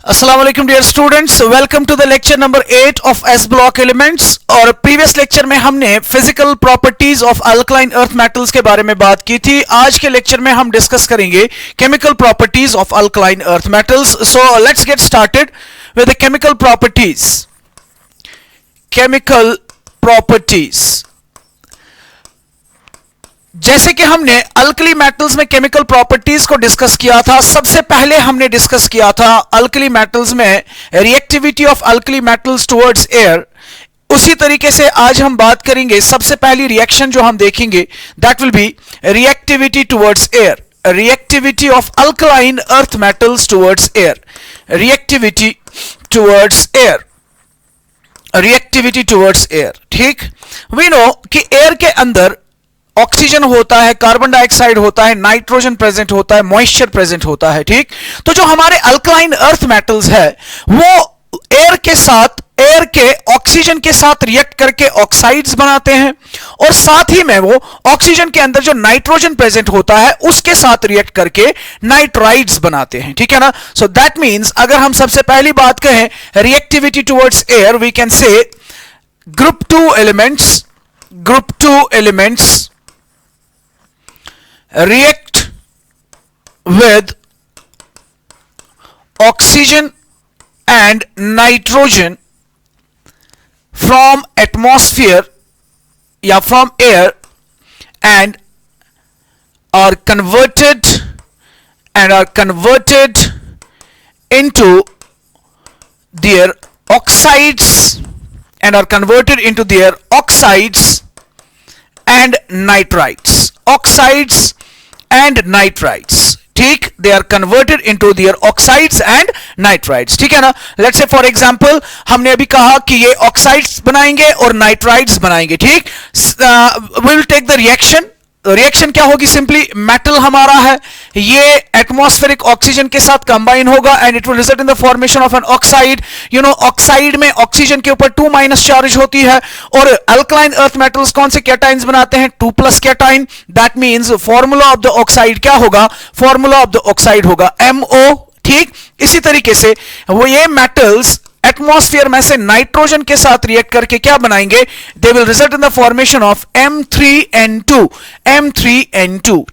अस्सलाम वालेकुम dear students, welcome to the lecture number 8 of S block elements. और previous lecture में हमने physical properties of alkaline earth metals के बारे में बात की थी। आज के लेक्चर में हम डिस्कस करेंगे chemical properties of alkaline earth metals. So let's get started with the chemical properties. Chemical properties, जैसे कि हमने अल्कली मेटल्स में केमिकल प्रॉपर्टीज को डिस्कस किया था, सबसे पहले हमने डिस्कस किया था अल्कली मेटल्स में reactivity of alkali metals towards air. उसी तरीके से आज हम बात करेंगे, सबसे पहली रिएक्शन जो हम देखेंगे that will be reactivity towards air. Reactivity of alkaline earth metals towards air. Reactivity towards air. Reactivity towards air, ठीक। वी नो कि एयर के अंदर ऑक्सीजन होता है, कार्बन डाइऑक्साइड होता है, नाइट्रोजन प्रेजेंट होता है, मॉइस्चर प्रेजेंट होता है, ठीक। तो जो हमारे अल्कलाइन अर्थ मेटल्स है वो एयर के साथ, एयर के ऑक्सीजन के साथ रिएक्ट करके ऑक्साइड्स बनाते हैं, और साथ ही में वो ऑक्सीजन के अंदर जो नाइट्रोजन प्रेजेंट होता है उसके साथ रिएक्ट करके नाइट्राइड्स बनाते हैं, ठीक है ना। सो दैट मीन्स अगर हम सबसे पहली बात कहें reactivity towards air, we can say group two elements react with oxygen and nitrogen from atmosphere या from air and are converted into their oxides and nitrites. Oxides and nitrites, ठीक। they are converted into their oxides and nitrites, ठीक है ना। let's say for example हमने अभी कहा कि ये oxides बनाएंगे और nitrites बनाएंगे, ठीक। we will take the reaction। Reaction क्या होगी? सिंपली मेटल हमारा है, ये एटमॉस्फेरिक ऑक्सीजन के साथ कंबाइन होगा and it will result in the formation of an oxide. You know, oxide में ऑक्सीजन के ऊपर 2- चार्ज होती है, और अल्कलाइन अर्थ मेटल्स कौन से कैटाइन्स बनाते हैं? 2+ cation. That means formula of the oxide क्या होगा? फॉर्मूला ऑफ द ऑक्साइड होगा MO, ठीक। इसी तरीके से वो ये मेटल्स एटमॉस्फेयर में से नाइट्रोजन के साथ रिएक्ट करके क्या बनाएंगे? दे will result in the formation of M3N2,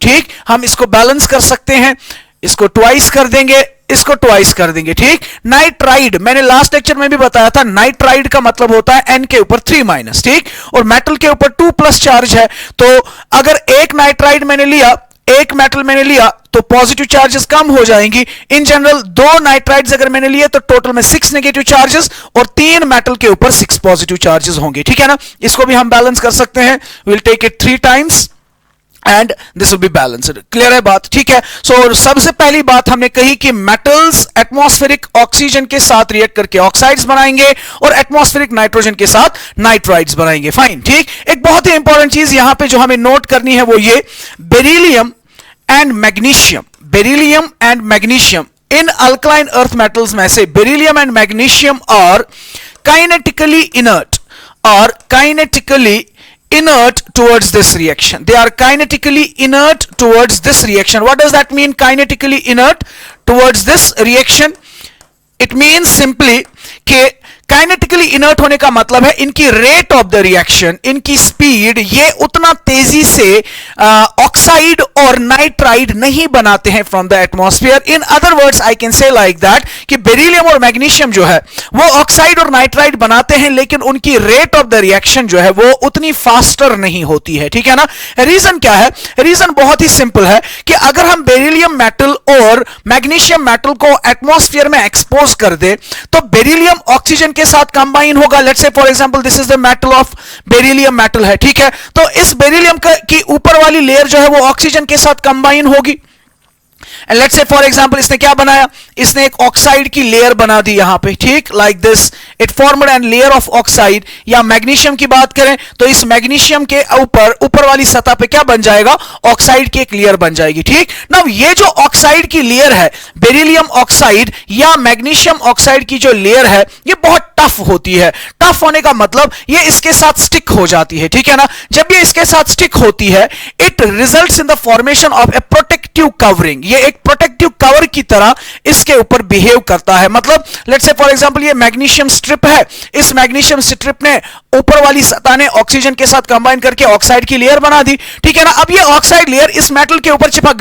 ठीक। हम इसको बैलेंस कर सकते हैं, इसको ट्वाइस कर देंगे, इसको ट्वाइस कर देंगे, ठीक। नाइट्राइड, मैंने लास्ट लेक्चर में भी बताया था, नाइट्राइड का मतलब होता है N के ऊपर 3-, ठीक, और मेटल के ऊपर 2+ चार्ज है। तो अगर एक नाइट्राइड मैंने लिया, एक मेटल मैंने लिया, तो पॉजिटिव चार्जेस कम हो जाएंगी। इन जनरल 2 नाइट्राइड्स अगर मैंने लिए तो टोटल में 6 नेगेटिव चार्जेस, और 3 मेटल के ऊपर 6 पॉजिटिव चार्जेस होंगे, ठीक है ना। इसको भी हम बैलेंस कर सकते हैं। Will take it 3 times and this will be balanced. Clear है बात? ठीक है। सो सबसे पहली बात हमने कही कि मेटल्स एटमॉस्फेरिक ऑक्सीजन के साथ रिएक्ट करके ऑक्साइड्स बनाएंगे और एटमॉस्फेरिक नाइट्रोजन के साथ नाइट्राइड्स बनाएंगे। फाइन, ठीक। एक बहुत ही इंपॉर्टेंट चीज यहां पे जो हमें नोट करनी है वो ये, beryllium and magnesium in alkaline earth metals में से beryllium and magnesium are kinetically inert towards this reaction. They are kinetically inert towards this reaction. What does that mean, kinetically inert towards this reaction? It means simply कि kinetically inert होने का मतलब है इनकी rate of the reaction, इनकी speed, ये उतना तेजी से ऑक्साइड और नाइट्राइड नहीं बनाते हैं from the atmosphere. In other words I can say like that कि बेरिलियम और मैग्नीशियम जो है वो ऑक्साइड और नाइट्राइड बनाते हैं, लेकिन उनकी रेट ऑफ द रिएक्शन जो है वो उतनी फास्टर नहीं होती है, ठीक है ना। रीजन क्या है? रीजन बहुत ही सिंपल है कि अगर हम बेरिलियम मेटल और मैग्नीशियम मेटल को एटमॉस्फेयर में एक्सपोज कर दे तो बेरिलियम ऑक्सीजन के साथ कंबाइन होगा। Let's say for example this is the metal of beryllium metal है, ठीक है। तो इस बेरिलियम की ऊपर वाली लेयर जो है वो ऑक्सीजन के साथ कंबाइन होगी। And let's say for example इसने क्या बनाया? इसने एक ऑक्साइड की लेयर बना दी यहां पे, ठीक, like this. It formed an layer of oxide. या मैग्नीशियम की बात करें तो इस मैग्नीशियम के ऊपर वाली सतह पे क्या बन जाएगा? ऑक्साइड की एक लेयर बन जाएगी, ठीक। नाउ ये जो ऑक्साइड की लेयर है, बेरिलियम ऑक्साइड या मैग्नीशियम ऑक्साइड की जो लेयर है, ये बहुत टफ होती है। टफ होने का मतलब ये इसके साथ स्टिक हो जाती है, ठीक है ना। जब ये इसके साथ स्टिक होती है, it results in the formation of A protective protective covering, ये एक प्रोटेक्टिव कवर की तरह इसके ऊपर बिहेव करता है। मतलब लेट्स से फॉर एग्जांपल ये मैग्नीशियम स्ट्रिप है, इस मैग्नीशियम स्ट्रिप ने ऊपर वाली सतह ने ऑक्सीजन के साथ कंबाइन करके ऑक्साइड की लेयर बना दी, ठीक है ना। अब ये ऑक्साइड लेयर इस मेटल के ऊपर चिपक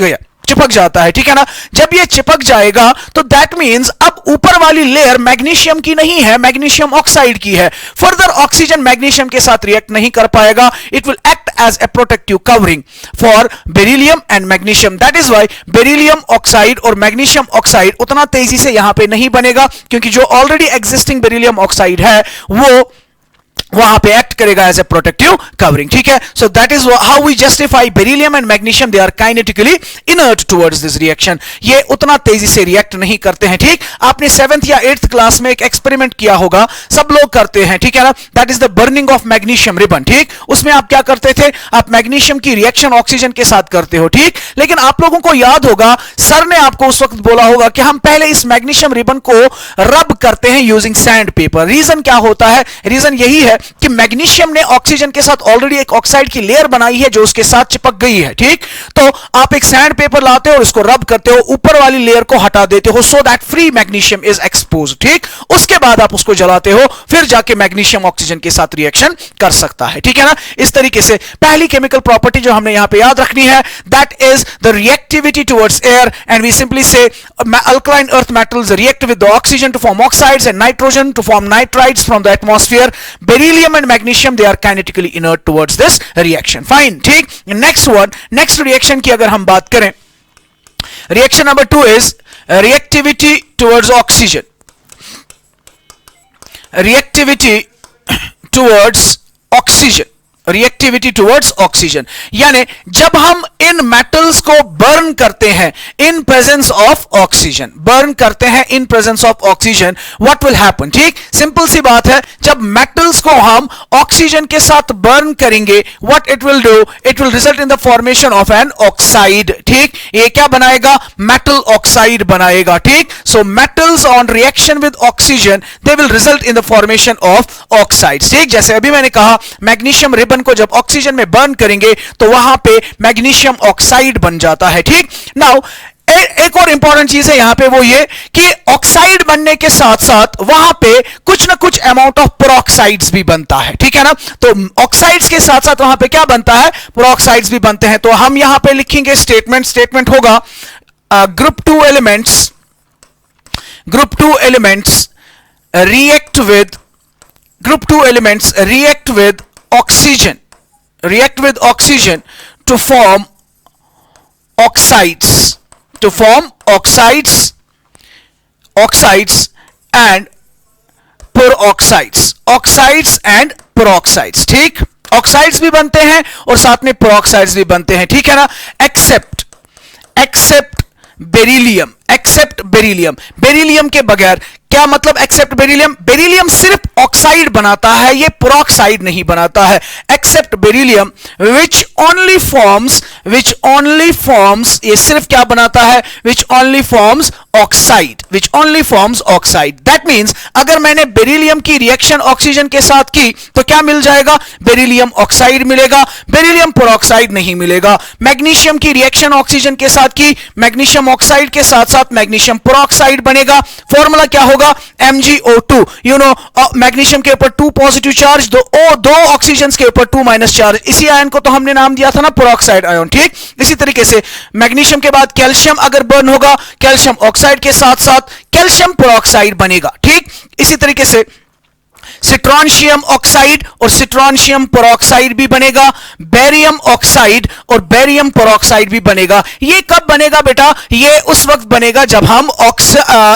जाता है, ठीक है ना। जब ये चिपक जाएगा तो दैट मींस अब ऊपर वाली लेयर मैग्नीशियम की नहीं है, मैग्नीशियम ऑक्साइड की है। फर्दर ऑक्सीजन मैग्नीशियम के साथ रिएक्ट नहीं कर पाएगा, it will act as a protective covering for beryllium and magnesium. That is why beryllium oxide और मैग्नीशियम ऑक्साइड उतना तेजी से यहां पे नहीं बनेगा, क्योंकि जो ऑलरेडी एग्जिस्टिंग बेरिलियम ऑक्साइड है वो वहां पे एक्ट करेगा एज ए प्रोटेक्टिव कवरिंग, ठीक है। So that is how we justify beryllium and magnesium, they are kinetically inert towards this reaction, ये उतना तेजी से रिएक्ट नहीं करते हैं, ठीक। आपने 7th या 8th क्लास में एक एक्सपेरिमेंट किया होगा, सब लोग करते हैं, ठीक है ना। That is the burning of magnesium ribbon, ठीक। उसमें आप क्या करते थे, आप मैग्नीशियम की रिएक्शन ऑक्सीजन के साथ करते हो, ठीक। लेकिन आप लोगों को याद होगा सर ने आपको उस वक्त बोला होगा कि हम पहले इस मैग्नीशियम रिबन को रब करते हैं यूजिंग सैंड पेपर। रीजन क्या होता है, रीजन यही है कि मैग्नीशियम ने ऑक्सीजन के साथ ऑलरेडी एक ऑक्साइड की लेयर बनाई है जो उसके साथ चिपक गई है, ठीक। तो आप एक सैंड पेपर लाते हो और इसको रब करते हो, ऊपर वाली लेयर को हटा देते हो, so that free magnesium is expose, ठीक। उसके बाद आप उसको जलाते हो, फिर जाके मैग्नीशियम ऑक्सीजन के साथ रिएक्शन कर सकता है, ठीक है ना। इस तरीके से पहली केमिकल प्रॉपर्टी जो हमने यहां पे याद रखनी है, that is the reactivity towards air, and we simply से alkaline earth metals react with the oxygen to form oxides and nitrogen to form nitrides from the atmosphere. Beryllium and magnesium, they are kinetically inert towards this reaction. Fine, ठीक। next one, next reaction की अगर हम बात करें, reaction number 2 is reactivity towards oxygen. Reactivity towards oxygen, reactivity towards oxygen, यानी जब हम इन metals को बर्न करते हैं इन प्रेजेंस ऑफ ऑक्सीजन, बर्न करते हैं इन presence of oxygen, what will happen, ठीक। सिंपल सी बात है, जब मेटल्स को हम ऑक्सीजन के साथ बर्न करेंगे, what it will do, it will result in the formation of an oxide, ठीक। ये क्या बनाएगा, मेटल ऑक्साइड बनाएगा, ठीक। So metals on reaction with oxygen, they will result in the formation of oxides, ठीक। जैसे अभी मैंने कहा मैग्नीशियम रिबन को जब ऑक्सीजन में बर्न करेंगे तो वहां पे मैग्नीशियम ऑक्साइड बन जाता है, ठीक। नाउ एक और इंपॉर्टेंट चीज है यहां पे, वो ये कि ऑक्साइड बनने के साथ साथ वहां पे कुछ ना कुछ अमाउंट ऑफ पेरोक्साइड्स भी बनता है, ठीक है ना। तो ऑक्साइड्स के साथ साथ वहां पे क्या बनता है, पेरोक्साइड्स भी बनते हैं। तो हम यहां पे लिखेंगे स्टेटमेंट होगा group two elements react with oxygen to form oxides and peroxides, ठीक। ऑक्साइड्स भी बनते हैं और साथ में पेरोक्साइड्स भी बनते हैं, ठीक है ना। एक्सेप्ट बेरिलियम के बगैर, क्या मतलब एक्सेप्ट बेरिलियम, बेरिलियम सिर्फ ऑक्साइड बनाता है, ये पेरोक्साइड नहीं बनाता है। Except beryllium which only forms, ये सिर्फ क्या बनाता है, which only forms oxide. That means अगर मैंने बेरिलियम की रिएक्शन ऑक्सीजन के साथ की तो क्या मिल जाएगा, बेरिलियम ऑक्साइड मिलेगा, बेरिलियम पेरोक्साइड नहीं मिलेगा। मैग्नीशियम की रिएक्शन ऑक्सीजन के साथ की, मैग्नीशियम ऑक्साइड के साथ साथ मैग्नीशियम पेरोक्साइड बनेगा। फॉर्मूला क्या होगा, MgO2, यू नो मैग्नीशियम के ऊपर 2 पॉजिटिव चार्ज, दो ऑक्सीजन के ऊपर 2 माइनस चार्ज, इसी आयन को तो हमने नाम दिया था ना पेरोक्साइड आयन, ठीक। इसी तरीके से मैग्नीशियम के बाद कैल्शियम अगर बर्न होगा, कैल्शियम ऑक्साइड के साथ साथ कैल्शियम पेरोक्साइड बनेगा, ठीक। इसी तरीके से सिट्रॉन्शियम ऑक्साइड और सिट्रॉन्शियम पेरोक्साइड भी बनेगा, बेरियम ऑक्साइड और बेरियम पेरोक्साइड भी बनेगा। ये कब बनेगा बेटा, ये उस वक्त बनेगा जब हम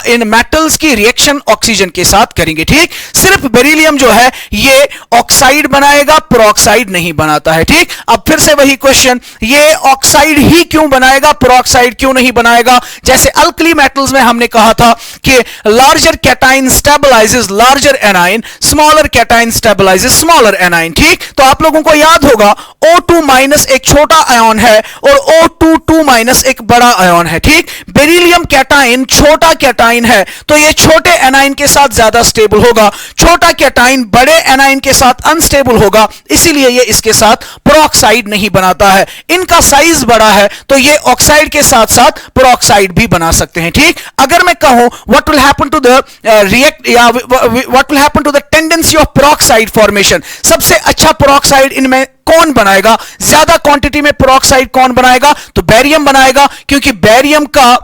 इन मेटल्स की रिएक्शन ऑक्सीजन के साथ करेंगे, ठीक। सिर्फ बेरिलियम जो है ये ऑक्साइड बनाएगा, पेरोक्साइड नहीं बनाता है, ठीक। अब फिर से वही क्वेश्चन, ये ऑक्साइड ही क्यों बनाएगा, पेरोक्साइड क्यों नहीं बनाएगा। जैसे अल्कली मेटल्स में हमने कहा था कि larger cation stabilises larger A9, smaller cation stabilises smaller A9. ठीक, तो आप लोगों को याद होगा O2 माइनस एक छोटा आयन है और O22 माइनस एक बड़ा आयन है। ठीक, बेरिलियम कैटाइन छोटा कैटाइन है तो ये छोटे एनाइन के साथ ज्यादा स्टेबल होगा, छोटा कैटाइन बड़े एनाइन के साथ अनस्टेबल होगा, इसीलिए ये इसके साथ पेरोक्साइड नहीं बनाता है। इनका साइज बड़ा है तो ये ऑक्साइड के साथ साथ पेरोक्साइड भी बना सकते हैं। ठीक, अगर मैं कहूं what will happen to the react या what will happen to the tendency of peroxide formation, सबसे अच्छा पेरोक्साइड इनमें कौन बनाएगा, ज्यादा क्वांटिटी में पेरोक्साइड कौन बनाएगा, तो बैरियम बनाएगा, क्योंकि बैरियम का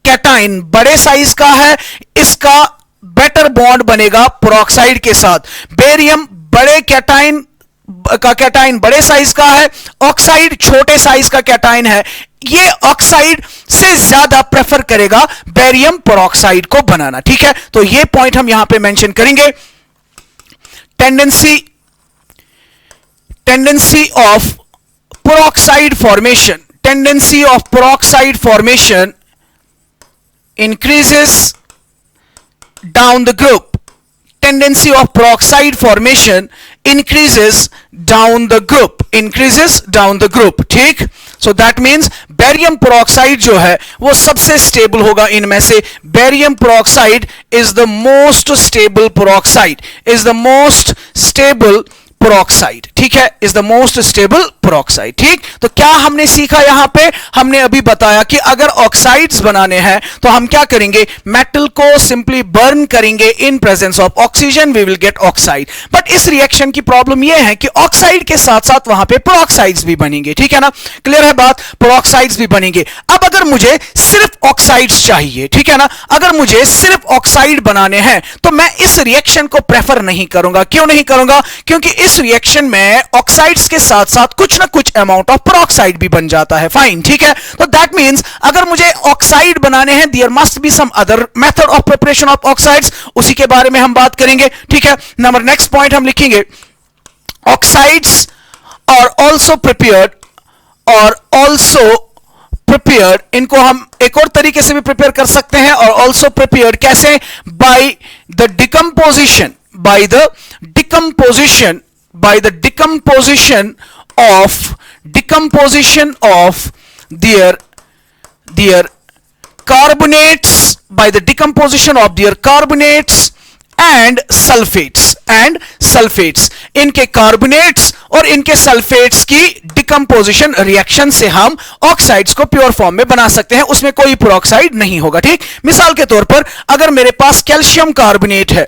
कैटाइन बड़े साइज का है, इसका बेटर बॉन्ड बनेगा पेरोक्साइड के साथ। बेरियम बड़े कैटाइन का कैटाइन बड़े साइज का है, ऑक्साइड छोटे साइज का कैटाइन है, ये ऑक्साइड से ज्यादा प्रेफर करेगा बैरियम पेरोक्साइड को बनाना। ठीक है, तो ये पॉइंट हम यहां पे मेंशन करेंगे। Tendency of peroxide formation increases down the group. Tendency of peroxide formation increases down the group. ठीक, so that means barium peroxide जो है वो सबसे स्टेबल होगा इनमें से। barium peroxide is the most stable peroxide। ठीक है, is the most stable peroxide. ठीक, तो क्या हमने सीखा यहां पे, हमने अभी बताया कि अगर ऑक्साइड्स बनाने हैं तो हम क्या करेंगे, मेटल को सिंपली बर्न करेंगे in presence of oxygen, we will get oxide. But इस रिएक्शन की प्रॉब्लम यह है कि ऑक्साइड के साथ साथ वहां पे पेरोक्साइड्स भी बनेंगे। ठीक है ना, क्लियर है बात, पेरोक्साइड्स भी बनेंगे। अब अगर मुझे सिर्फ ऑक्साइड्स चाहिए, ठीक है ना, अगर मुझे सिर्फ ऑक्साइड बनाने हैं तो मैं इस रिएक्शन को प्रेफर नहीं करूंगा। क्यों नहीं करूंगा, क्योंकि इस रिएक्शन में ऑक्साइड्स के साथ साथ कुछ ना कुछ अमाउंट ऑफ पेरोक्साइड भी बन जाता है। फाइन, ठीक है, तो दैट मींस अगर मुझे ऑक्साइड बनाने हैं there must be some other method of preparation of oxides, उसी के बारे में हम बात करेंगे। ठीक है, नंबर नेक्स्ट पॉइंट हम लिखेंगे, ऑक्साइड्स और ऑल्सो प्रिपेयर्ड, इनको हम एक और तरीके से भी प्रिपेयर कर सकते हैं। और ऑल्सो प्रिपेयर्ड कैसे, by the decomposition of their carbonates, by the decomposition of their carbonates and sulfates इनके कार्बोनेट्स और इनके सल्फेट्स की डिकम्पोजिशन रिएक्शन से हम ऑक्साइड्स को प्योर फॉर्म में बना सकते हैं, उसमें कोई पेरोक्साइड नहीं होगा। ठीक, मिसाल के तौर पर अगर मेरे पास कैल्शियम कार्बोनेट है,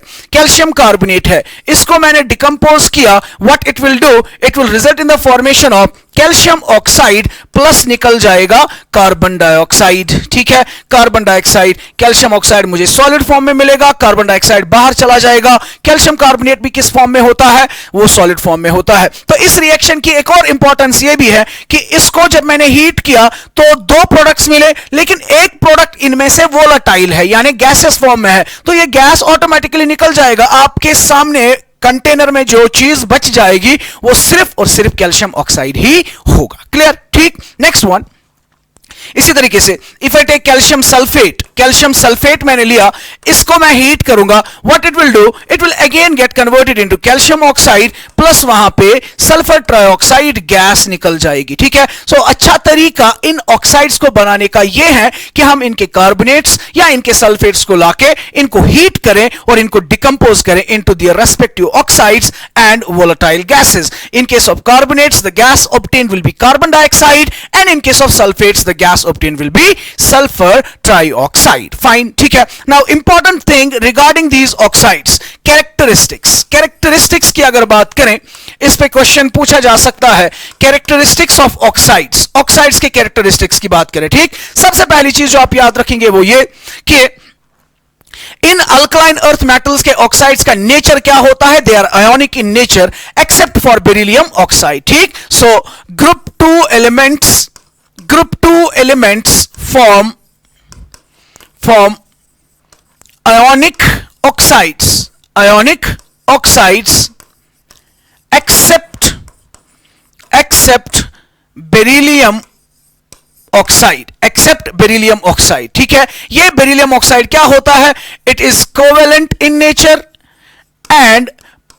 इसको मैंने डिकम्पोज किया, what it will do, it will result in the formation of calcium oxide plus निकल जाएगा कार्बन डाइऑक्साइड। ठीक है, कार्बन डाइऑक्साइड, कैल्शियम ऑक्साइड मुझे सॉलिड फॉर्म में मिलेगा, कार्बन डाइऑक्साइड बाहर चला जाएगा। कैल्शियम कार्बोनेट भी किस फॉर्म में होता है, वो सॉलिड फॉर्म में होता है। तो इस रिएक्शन की एक और इंपॉर्टेंस ये भी है कि इसको जब मैंने हीट किया तो दो प्रोडक्ट्स मिले, लेकिन एक प्रोडक्ट इनमें से वोलेटाइल है, यानी गैसेस फॉर्म में है, तो ये गैस ऑटोमेटिकली निकल जाएगा। आपके सामने कंटेनर में जो चीज बच जाएगी वो सिर्फ और सिर्फ कैल्शियम ऑक्साइड ही होगा। क्लियर? ठीक, नेक्स्ट वन, इसी तरीके से if I take calcium sulphate मैंने लिया, इसको मैं हीट करूंगा, what it will do, it will again get converted into calcium oxide plus वहां पे सल्फर ट्राइऑक्साइड गैस निकल जाएगी। ठीक है, सो अच्छा तरीका इन ऑक्साइड्स को बनाने का यह है कि हम इनके कार्बोनेट्स या इनके सल्फेट्स को लाके इनको हीट करें और इनको डिकम्पोज करें into their respective oxides and volatile gases. In case of carbonates the gas obtained will be carbon dioxide and in case of sulfates the gas obtained will be sulfur trioxide. Fine, ठीक है। Now important thing regarding these oxides, characteristics की अगर बात करें, इस पे question पूछा जा सकता है, characteristics of oxides के characteristics की बात करें। ठीक, सबसे पहली चीज जो आप याद रखेंगे वो ये कि इन अल्कलाइन अर्थ मेटल्स के ऑक्साइड्स का नेचर क्या होता है, they are ionic in nature except for beryllium oxide. ठीक, so group two elements form ionic oxides except beryllium oxide। ठीक है, ये बेरिलियम ऑक्साइड क्या होता है, it is covalent in nature and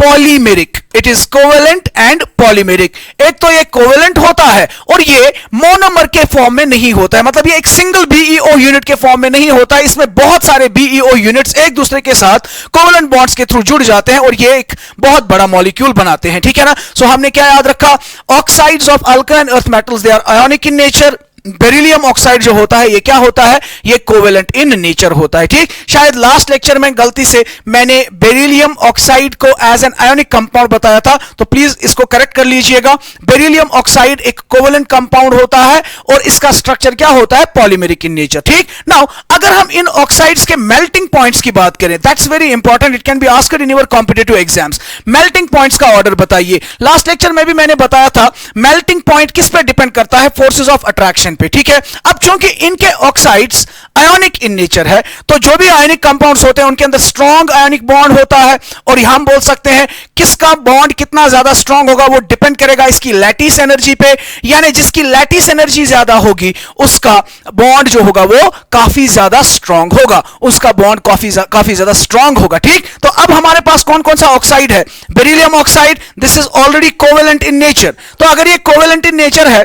polymeric, it is covalent and polymeric. एक तो ये कोवेलेंट होता है और ये मोनोमर के फॉर्म में नहीं होता है, मतलब ये एक सिंगल बीईओ यूनिट के फॉर्म में नहीं होता है, इसमें बहुत सारे बीईओ यूनिट्स एक दूसरे के साथ कोवेलेंट बॉन्ड्स के थ्रू जुड़ जाते हैं और ये एक बहुत बड़ा मॉलिक्यूल बनाते हैं, ठीक है ना। सो हमने क्या याद रखा, oxides of alkaline earth metals they are ionic in nature. Beryllium oxide जो होता है ये क्या होता है, ये कोवेलेंट इन नेचर होता है, ठीक। शायद लास्ट लेक्चर में गलती से मैंने बेरिलियम ऑक्साइड को एज एन आयोनिक कंपाउंड बताया था, तो प्लीज इसको करेक्ट कर लीजिएगा। बेरिलियम ऑक्साइड एक कोवेलेंट कंपाउंड होता है और इसका स्ट्रक्चर क्या होता है, पॉलीमेरिक इन नेचर, ठीक। नाउ अगर हम इन ऑक्साइड्स के मेल्टिंग पॉइंट्स की बात करें, that's very important, it can be asked in your competitive exams. Melting points का ऑर्डर बताइए। लास्ट लेक्चर में भी मैंने बताया था मेल्टिंग पॉइंट किस पे डिपेंड करता है, फोर्सेस ऑफ अट्रैक्शन पे, ठीक है। अब चूंकि इनके ऑक्साइड्स आयोनिक इन नेचर है, तो जो भी आयोनिक कंपाउंड्स होते हैं उनके अंदर स्ट्रॉन्ग आयोनिक बॉन्ड होता है, और यहां हम बोल सकते हैं किसका बॉन्ड कितना ज्यादा स्ट्रॉन्ग होगा वो डिपेंड करेगा इसकी लैटिस एनर्जी पे, यानी जिसकी लैटिस एनर्जी ज्यादा होगी उसका बॉन्ड जो होगा वो काफी ज्यादा स्ट्रॉन्ग होगा, उसका बॉन्ड काफी ज्यादा स्ट्रॉन्ग होगा, ठीक। तो अब हमारे पास कौन कौन सा ऑक्साइड है, beryllium oxide, this is already covalent in nature. तो अगर ये कोवेलेंट इन नेचर है,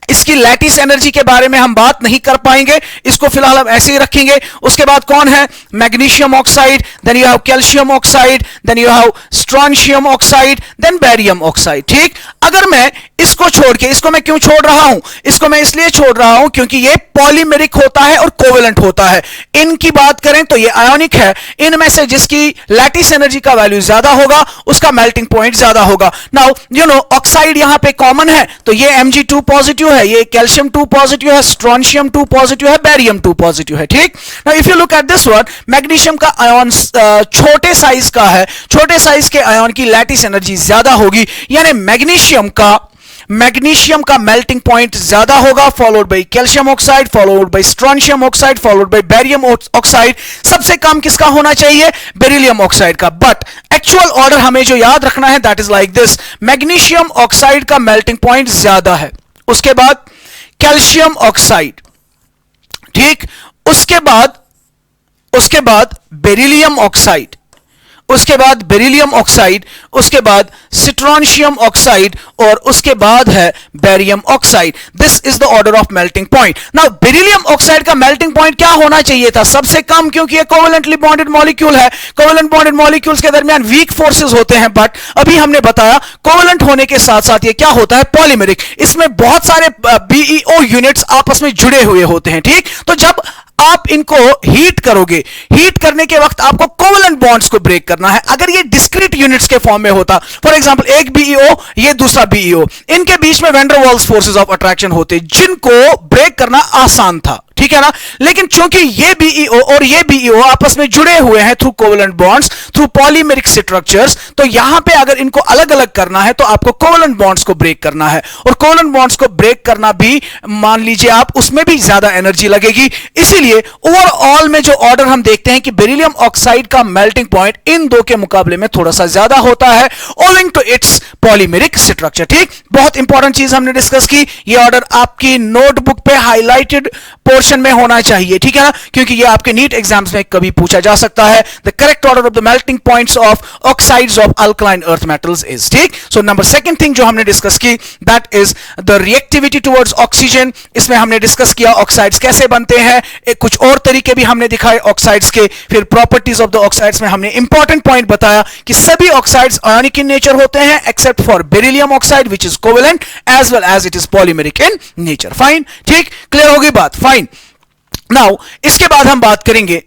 इसकी लैटिस एनर्जी के बारे में हम बात नहीं कर पाएंगे, इसको फिलहाल हम ऐसे ही रखेंगे। उसके बाद कौन है, magnesium oxide, then you have calcium oxide, then you have strontium oxide, then barium oxide, ठीक। अगर मैं इसको छोड़ के, इसको मैं क्यों छोड़ रहा हूं, इसको मैं इसलिए छोड़ रहा हूं क्योंकि ये पॉलीमेरिक होता है और कोवेलेंट होता है। इनकी बात करें तो ये आयोनिक है, इनमें से जिसकी लैटिस एनर्जी का वैल्यू ज्यादा होगा उसका मेल्टिंग पॉइंट ज्यादा होगा। नाउ यू नो ऑक्साइड यहां पे कॉमन है, तो ये Mg2 पॉजिटिव है, ये कैल्शियम 2 पॉजिटिव है, स्ट्रोंशियम 2 पॉजिटिव है, बेरियम 2 पॉजिटिव है, ठीक। Now if you look at this one, magnesium का आयन छोटे साइज का है, छोटे साइज के आयन की लैटिस एनर्जी ज्यादा होगी, यानी मैग्नीशियम का मेल्टिंग पॉइंट ज्यादा होगा, followed by calcium oxide, followed by strontium oxide, followed by barium oxide. सबसे कम किसका होना चाहिए, बेरिलियम ऑक्साइड का। बट एक्चुअल ऑर्डर हमें जो याद रखना है that is like this, magnesium oxide का मेल्टिंग पॉइंट ज्यादा है, उसके बाद कैल्शियम ऑक्साइड, ठीक, उसके बाद बेरिलियम ऑक्साइड, उसके बाद बेरिलियम ऑक्साइड, उसके बाद स्ट्रोंशियम ऑक्साइड और उसके बाद है barium oxide. This is the order of melting point. Now beryllium oxide का मेल्टिंग पॉइंट क्या होना चाहिए था, सबसे कम, क्योंकि ये कोवेलेंटली बॉन्डेड मॉलिक्यूल है। कोवेलेंट बॉन्डेड मॉलिक्यूल्स के दरमियान वीक फोर्सेस होते हैं, बट अभी हमने बताया कोवेलेंट होने के साथ साथ ये क्या होता है, पॉलीमेरिक। इसमें बहुत सारे बीईओ यूनिट्स आपस में जुड़े हुए होते हैं, ठीक। तो जब आप इनको हीट करोगे, हीट करने के वक्त आपको कोवेलेंट बॉन्ड्स को ब्रेक करना है। अगर ये डिस्क्रीट यूनिट्स के फॉर्म में होता, फॉर एग्जांपल एक बीईओ, ये दूसरा बीईओ, इनके बीच में van der Waals forces of attraction होते जिनको ब्रेक करना आसान था, ठीक है ना। लेकिन चूंकि ये बीईओ और ये बीईओ आपस में जुड़े हुए हैं through covalent bonds, through polymeric structures, तो यहां पे अगर इनको अलग अलग करना है तो आपको कोवेलेंट बॉन्ड्स को ब्रेक करना है, और कोवेलेंट बॉन्ड्स को ब्रेक करना भी मान लीजिए आप, उसमें भी ज्यादा एनर्जी लगेगी। इसीलिए ओवरऑल में जो ऑर्डर हम देखते हैं कि बेरिलियम ऑक्साइड का मेल्टिंग पॉइंट इन दो के मुकाबले में थोड़ा सा ज्यादा होता है, owing to its polymeric structure, ठीक। बहुत इंपॉर्टेंट चीज हमने डिस्कस की, ये ऑर्डर आपकी नोटबुक पे हाईलाइटेड पोर्शन में होना चाहिए, ठीक है ना, क्योंकि ये आपके नीट एग्जाम्स में कभी पूछा जा सकता है। The correct order of the melting points of oxides of alkaline earth metals is, ठीक। सो नंबर सेकंड थिंग जो हमने डिस्कस की that is the reactivity towards oxygen. इसमें हमने डिस्कस किया ऑक्साइड्स कैसे बनते हैं, कुछ और तरीके भी हमने दिखाए ऑक्साइड्स के, फिर प्रॉपर्टीज ऑफ द ऑक्साइड्स में हमने इंपॉर्टेंट पॉइंट बताया कि सभी ऑक्साइड्स आयोनिक इन नेचर होते हैं except for beryllium oxide which is covalent as well as it is polymeric in nature. Fine, ठीक, क्लियर होगी बात, फाइन। नाउ इसके बाद हम बात करेंगे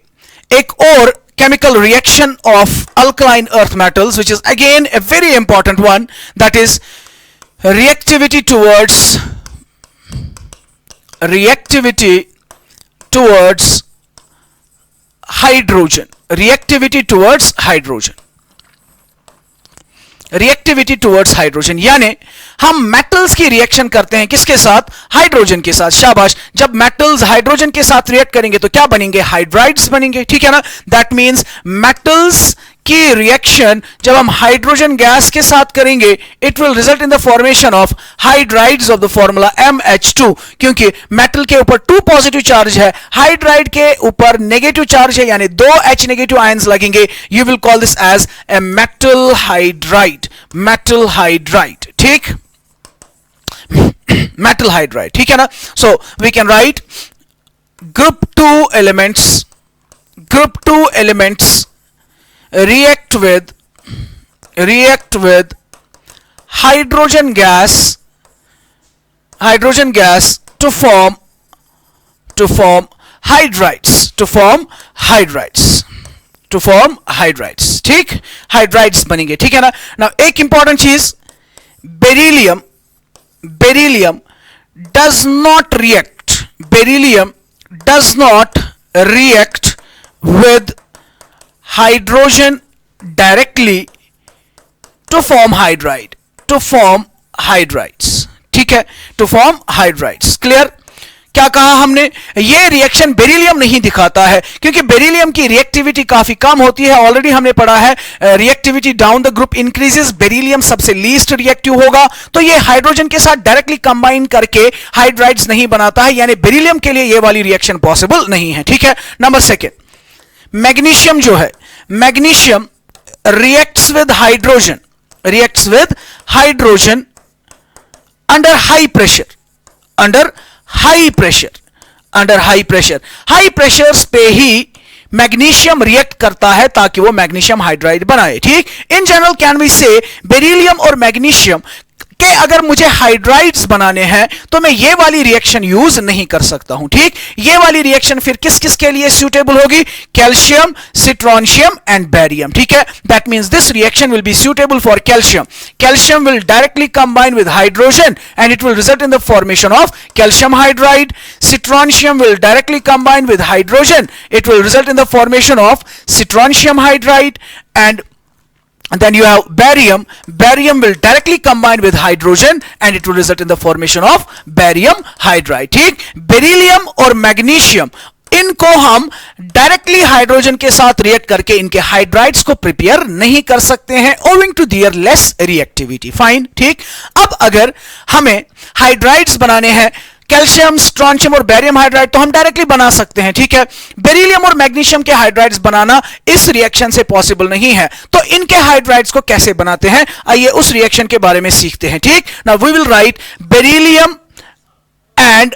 एक और chemical reaction of alkaline earth metals which is again a very important one, that is reactivity towards hydrogen, reactivity towards hydrogen, यानी हम मेटल्स की रिएक्शन करते हैं किसके साथ, हाइड्रोजन के साथ। शाबाश, जब मेटल्स हाइड्रोजन के साथ रिएक्ट करेंगे तो क्या बनेंगे, हाइड्राइड्स बनेंगे, ठीक है ना। दैट मींस मेटल्स कि रिएक्शन जब हम हाइड्रोजन गैस के साथ करेंगे it will result in the formation of hydrides of the formula MH2, क्योंकि मेटल के ऊपर 2 पॉजिटिव चार्ज है, हाइड्राइड के ऊपर नेगेटिव चार्ज है, यानी 2 H नेगेटिव आयंस लगेंगे. You will call this as a metal hydride. Metal hydride, ठीक, मेटल हाइड्राइड, ठीक है ना. So we can write group 2 elements react with hydrogen gas to form hydrides, ठीक, hydrides बनेंगे, ठीक है ना. Now एक इंपॉर्टेंट चीज, beryllium does not react with hydrogen directly to form hydrides, ठीक है, to form hydrides. क्लियर? क्या कहा हमने? ये रिएक्शन बेरिलियम नहीं दिखाता है क्योंकि बेरिलियम की रिएक्टिविटी काफी कम होती है. ऑलरेडी हमने पढ़ा है reactivity down the group increases, beryllium सबसे लीस्ट रिएक्टिव होगा, तो ये हाइड्रोजन के साथ डायरेक्टली कंबाइन करके हाइड्राइड्स नहीं बनाता है, यानी बेरिलियम के लिए ये वाली रिएक्शन पॉसिबल नहीं है, ठीक है. नंबर सेकेंड, मैग्नीशियम जो है, magnesium reacts with hydrogen under high pressure. High pressures पे ही मैग्नीशियम रिएक्ट करता है ताकि वो मैग्नीशियम हाइड्राइड बनाए, ठीक. इन जनरल कैन वी से बेरिलियम और मैग्नीशियम के अगर मुझे हाइड्राइड्स बनाने हैं तो मैं ये वाली रिएक्शन यूज नहीं कर सकता हूं, ठीक. ये वाली रिएक्शन फिर किस किस के लिए सूटेबल होगी? कैल्शियम, सिट्रोनियम एंड बेरियम, ठीक है. That means this reaction will be suitable for calcium. Calcium will directly combine with hydrogen and it will result in the formation of calcium hydride. Strontium will directly combine with hydrogen, it will result in the formation of strontium hydride. And then you have barium will directly combine with hydrogen and it will result in the formation of barium hydride, ठीक. Beryllium और magnesium इनको हम directly hydrogen के साथ react करके इनके hydrides को prepare नहीं कर सकते हैं owing to their less reactivity. Fine, ठीक. अब अगर हमें हाइड्राइड्स बनाने हैं कैल्शियम, स्ट्रोनियम और बेरियम हाइड्राइड, तो हम डायरेक्टली बना सकते हैं, ठीक है. बेरिलियम और मैग्नीशियम के हाइड्राइड्स बनाना इस रिएक्शन से पॉसिबल नहीं है, तो इनके हाइड्राइड्स को कैसे बनाते हैं, आइए उस रिएक्शन के बारे में सीखते हैं, ठीक. Now we will write beryllium and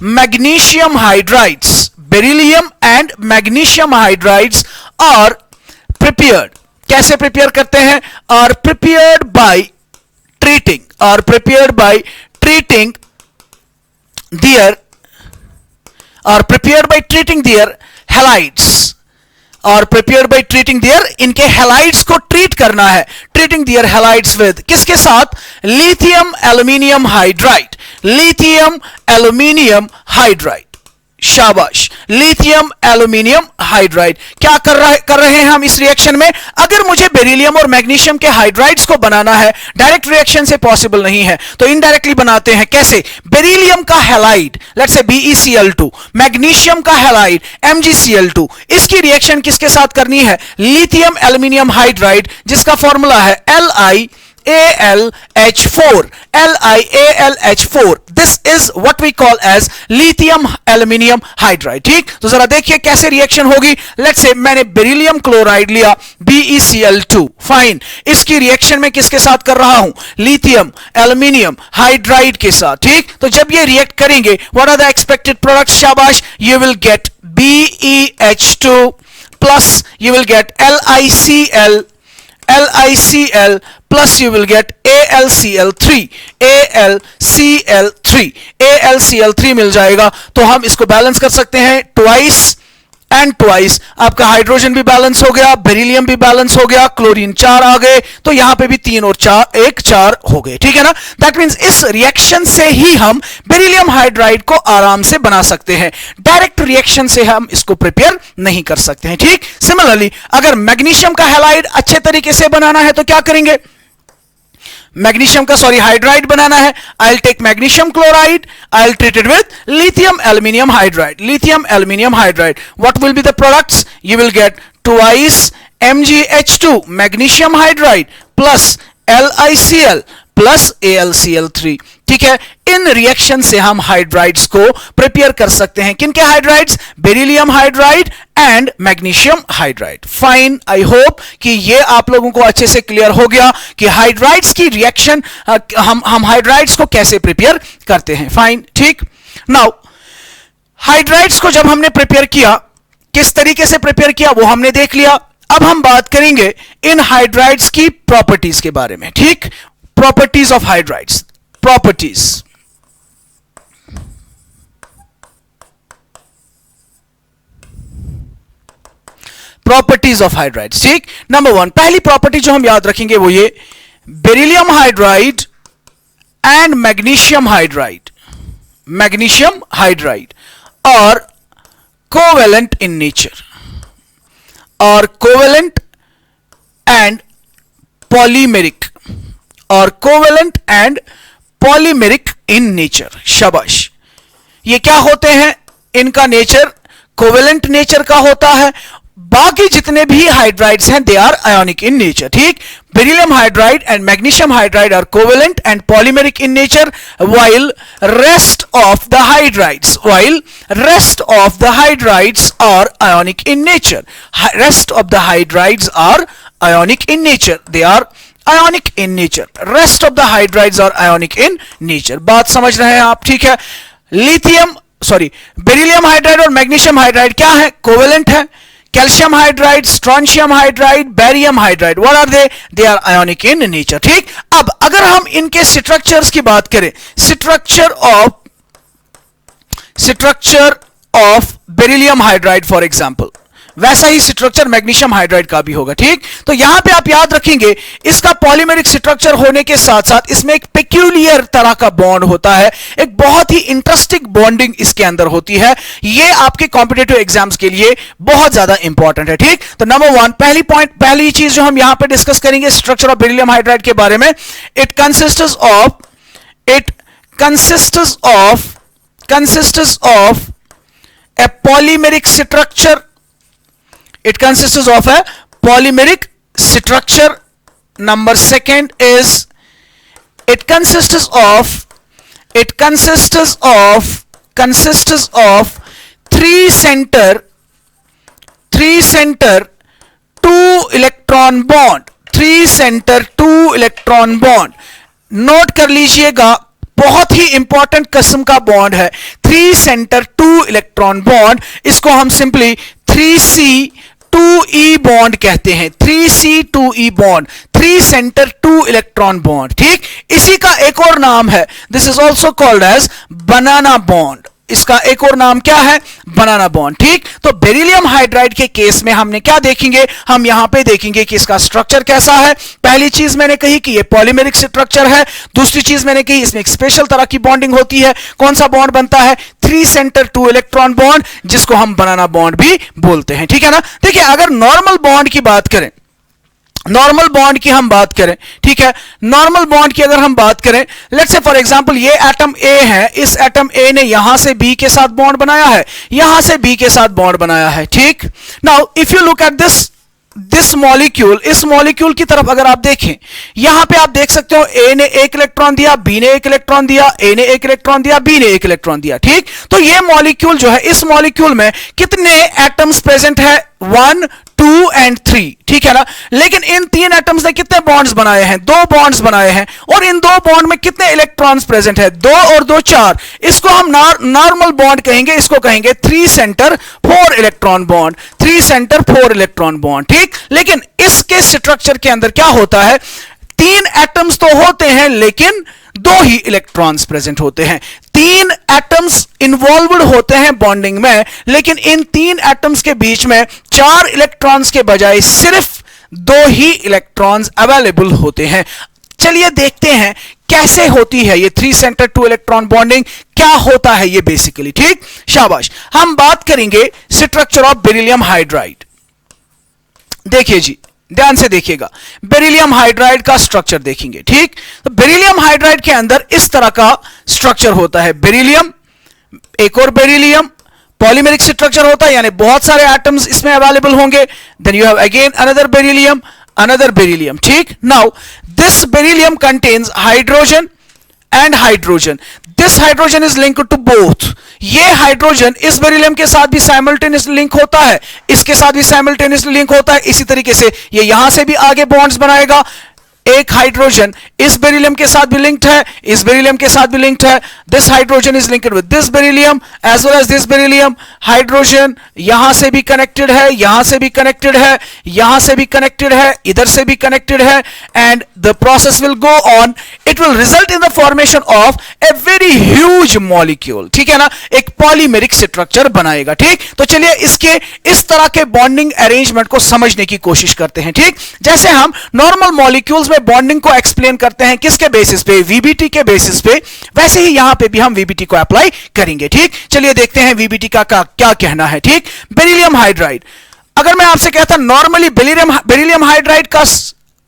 magnesium hydrides. Beryllium and magnesium hydrides are prepared. कैसे प्रिपेयर करते हैं? Are prepared by treating their halides, इनके halides को ट्रीट करना है. treating their halides with किसके साथ? Lithium aluminium hydride. शाबाश, लिथियम एल्यूमिनियम हाइड्राइड. क्या कर रहे हैं हम इस रिएक्शन में? अगर मुझे बेरिलियम और मैग्नीशियम के हाइड्राइड्स को बनाना है, डायरेक्ट रिएक्शन से पॉसिबल नहीं है, तो इनडायरेक्टली बनाते हैं. कैसे? बेरिलियम का halide let's say BeCl2, magnesium का हैलाइड MgCl2, इसकी रिएक्शन किसके साथ करनी है? लिथियम एल्यूमिनियम हाइड्राइड, जिसका फॉर्मूला है LiAlH4. This is what we call as lithium aluminium hydride, ठीक. तो जरा देखिए कैसे रिएक्शन होगी. लेट्स से मैंने बेरिलियम क्लोराइड लिया BeCl2, फाइन. इसकी रिएक्शन में किसके साथ कर रहा हूं? लिथियम एल्यूमिनियम हाइड्राइड के साथ, ठीक. तो जब ये रिएक्ट करेंगे, what are the expected products? शाबाश, you will get BeH2 plus you will get LiCl plus you will get AlCl3 मिल जाएगा. तो हम इसको बैलेंस कर सकते हैं ट्वाइस एंड ट्वाइस. आपका हाइड्रोजन भी बैलेंस हो गया, बेरिलियम भी बैलेंस हो गया, क्लोरीन 4 आ गए, तो यहां पे भी 3 और 4 1 4 हो गए, ठीक है ना. दैट मींस इस रिएक्शन से ही हम बेरिलियम हाइड्राइड को आराम से बना सकते हैं. डायरेक्ट रिएक्शन से हम इसको प्रिपेयर नहीं कर सकते हैं, ठीक. सिमिलरली अगर मैग्नीशियम का हैलाइड अच्छे तरीके से बनाना है तो क्या करेंगे? हाइड्राइड बनाना है. I'll take magnesium chloride, I'll treat it with lithium aluminium hydride. What will be the products? You will get twice MgH2 magnesium hydride plus LiCl plus AlCl3। ठीक है, इन रिएक्शन से हम हाइड्राइड्स को प्रिपेयर कर सकते हैं। किनके hydrides? Beryllium hydride and magnesium hydride. Fine, I hope कि ये आप लोगों को अच्छे से क्लियर हो गया कि हाइड्राइड्स की रिएक्शन हम हाइड्राइड्स को कैसे प्रिपेयर करते हैं। फाइन, ठीक। नाउ हाइड्राइड्स को जब हमने प्रिपेयर किया, किस तरीके से प्रिपेयर किया वो हमने देख लिया। अब हम बात करेंगे इन हाइड्राइड्स की प्रॉपर्टीज के बारे में। ठीक, properties of hydrides. Properties of hydrides. ठीक, नंबर 1 पहली प्रॉपर्टी जो हम याद रखेंगे वो ये, beryllium hydride and magnesium hydride और कोवेलेंट इन नेचर, और कोवेलेंट एंड पॉलीमेरिक, और covalent and polymeric in nature. शाबाश, ये क्या होते हैं? इनका नेचर कोवेलेंट नेचर का होता है। बाकी जितने भी हाइड्राइड्स हैं they are ionic in nature. ठीक, beryllium hydride and magnesium hydride are covalent and polymeric in nature, while rest of the hydrides are ionic in nature. Rest of the hydrides are ionic in nature. They are ionic in nature. Rest of the hydrides are ionic in nature. बात समझ रहे हैं आप? ठीक है, beryllium hydride और magnesium hydride क्या है? कोवेलेंट है। Calcium hydride, strontium hydride, barium hydride, what are they? They are ionic in nature. ठीक, अब अगर हम इनके स्ट्रक्चर्स की बात करें, structure of beryllium hydride for example, वैसा ही स्ट्रक्चर मैग्नीशियम हाइड्राइड का भी होगा। ठीक, तो यहां पे आप याद रखेंगे इसका पॉलीमेरिक स्ट्रक्चर होने के साथ साथ इसमें एक पेक्यूलियर तरह का बॉन्ड होता है, एक बहुत ही इंटरेस्टिंग बॉन्डिंग इसके अंदर होती है। ये आपके कॉम्पिटिटिव एग्जाम्स के लिए बहुत ज्यादा इंपॉर्टेंट है। ठीक, तो नंबर 1 पहली चीज जो हम यहां पे डिस्कस करेंगे स्ट्रक्चर ऑफ बेरिलियम हाइड्राइड के बारे में, it consists of a polymeric structure. It consists of a polymeric structure. Number 2 is it consists of three center 2 electron bond. 3 center 2 electron bond. Note कर लीजिएगा, बहुत ही इंपॉर्टेंट किस्म का bond है 3 center 2 electron bond. इसको हम सिंपली 3C2E बॉन्ड कहते हैं। 3C2E bond, 3 center 2 electron bond. ठीक, इसी का एक और नाम है, this is also called as banana bond. इसका एक और नाम क्या है? Banana bond. ठीक, तो बेरिलियम हाइड्राइड के केस में हमने क्या देखेंगे? हम यहां पे देखेंगे कि इसका स्ट्रक्चर कैसा है। पहली चीज मैंने कही कि ये पॉलीमेरिक स्ट्रक्चर है। दूसरी चीज मैंने कही इसमें एक स्पेशल तरह की बॉन्डिंग होती है। कौन सा बॉन्ड बनता है? 3 सेंटर 2 इलेक्ट्रॉन बॉन्ड, जिसको हम बनाना बॉन्ड भी बोलते हैं। ठीक है ना। देखिए, अगर नॉर्मल बॉन्ड की बात करें, नॉर्मल बॉन्ड की हम बात करें, ठीक है, नॉर्मल बॉन्ड की अगर हम बात करें, लेट्स से फॉर एग्जांपल ये एटम ए है, इस एटम ए ने यहां से बी के साथ बॉन्ड बनाया है, यहां से बी के साथ बॉन्ड बनाया है। ठीक, now if you look at this molecule, इस मॉलिक्यूल की तरफ अगर आप देखें, यहां पे आप देख सकते हो ए ने 1 इलेक्ट्रॉन दिया, बी ने 1 इलेक्ट्रॉन दिया, ए ने 1 इलेक्ट्रॉन दिया, बी ने 1 इलेक्ट्रॉन दिया। ठीक, तो ये मॉलिक्यूल जो है, इस मॉलिक्यूल में कितने एटम्स प्रेजेंट है? 1, 2 एंड 3। ठीक है ना। लेकिन इन 3 एटम्स ने कितने बॉन्ड्स बनाए हैं? 2 बॉन्ड्स बनाए हैं। और इन 2 बॉन्ड में कितने इलेक्ट्रॉन्स प्रेजेंट है? 2 और 2 4। इसको हम नॉर्मल बॉन्ड कहेंगे, इसको कहेंगे 3 centre 4 electron bond. 3 centre 4 electron bond. ठीक, लेकिन इसके स्ट्रक्चर के अंदर क्या होता है? 3 एटम्स तो होते हैं लेकिन 2 ही इलेक्ट्रॉन्स प्रेजेंट होते हैं। 3 एटम्स इन्वॉल्वड होते हैं बॉन्डिंग में, लेकिन इन 3 एटम्स के बीच में 4 इलेक्ट्रॉन्स के बजाय सिर्फ 2 ही इलेक्ट्रॉन्स अवेलेबल होते हैं। चलिए देखते हैं कैसे होती है ये 3 सेंटर 2 इलेक्ट्रॉन बॉन्डिंग, क्या होता है ये बेसिकली। ठीक, शाबाश। हम बात करेंगे स्ट्रक्चर ऑफ बेरिलियम हाइड्राइड। देखिए जी, ध्यान से देखिएगा, बेरिलियम हाइड्राइड का स्ट्रक्चर देखेंगे। ठीक, तो बेरिलियम हाइड्राइड के अंदर इस तरह का स्ट्रक्चर होता है। बेरिलियम, एक और बेरिलियम, पॉलीमेरिक स्ट्रक्चर होता है यानी बहुत सारे एटम्स इसमें अवेलेबल होंगे. Then you have again another beryllium. ठीक. Now this beryllium contains hydrogen and hydrogen. This hydrogen is linked to both. ये हाइड्रोजन इस बेरिलियम के साथ भी साइमल्टेनियसली लिंक होता है, इसके साथ भी साइमल्टेनियसली लिंक होता है. इसी तरीके से ये यहां से भी आगे बॉन्ड्स बनाएगा. एक हाइड्रोजन इस बेरिलियम के साथ भी लिंक्ड है, इस बेरिलियम के साथ भी लिंक्ड है. This hydrogen is linked with this beryllium as well as this beryllium. Hydrogen यहां से भी कनेक्टेड है, यहां से भी कनेक्टेड है, यहां से भी कनेक्टेड है, इधर से भी कनेक्टेड है. And the process will go on. It will result in the formation of a very huge molecule. ठीक है ना, एक पॉलीमेरिक स्ट्रक्चर बनाएगा. ठीक. तो चलिए इसके इस तरह के बॉन्डिंग अरेंजमेंट को समझने की कोशिश करते हैं. ठीक. जैसे हम नॉर्मल मॉलिक्यूल्स में बॉन्डिंग को एक्सप्लेन करते हैं किसके बेसिस पे, वीबीटी के बेसिस पे, वैसे ही यहां पे भी हम वीबीटी को अप्लाई करेंगे. ठीक. चलिए देखते हैं वीबीटी का क्या कहना है. ठीक. Beryllium hydride. अगर मैं आपसे कहता नॉर्मली बेरिलियम हाइड्राइड का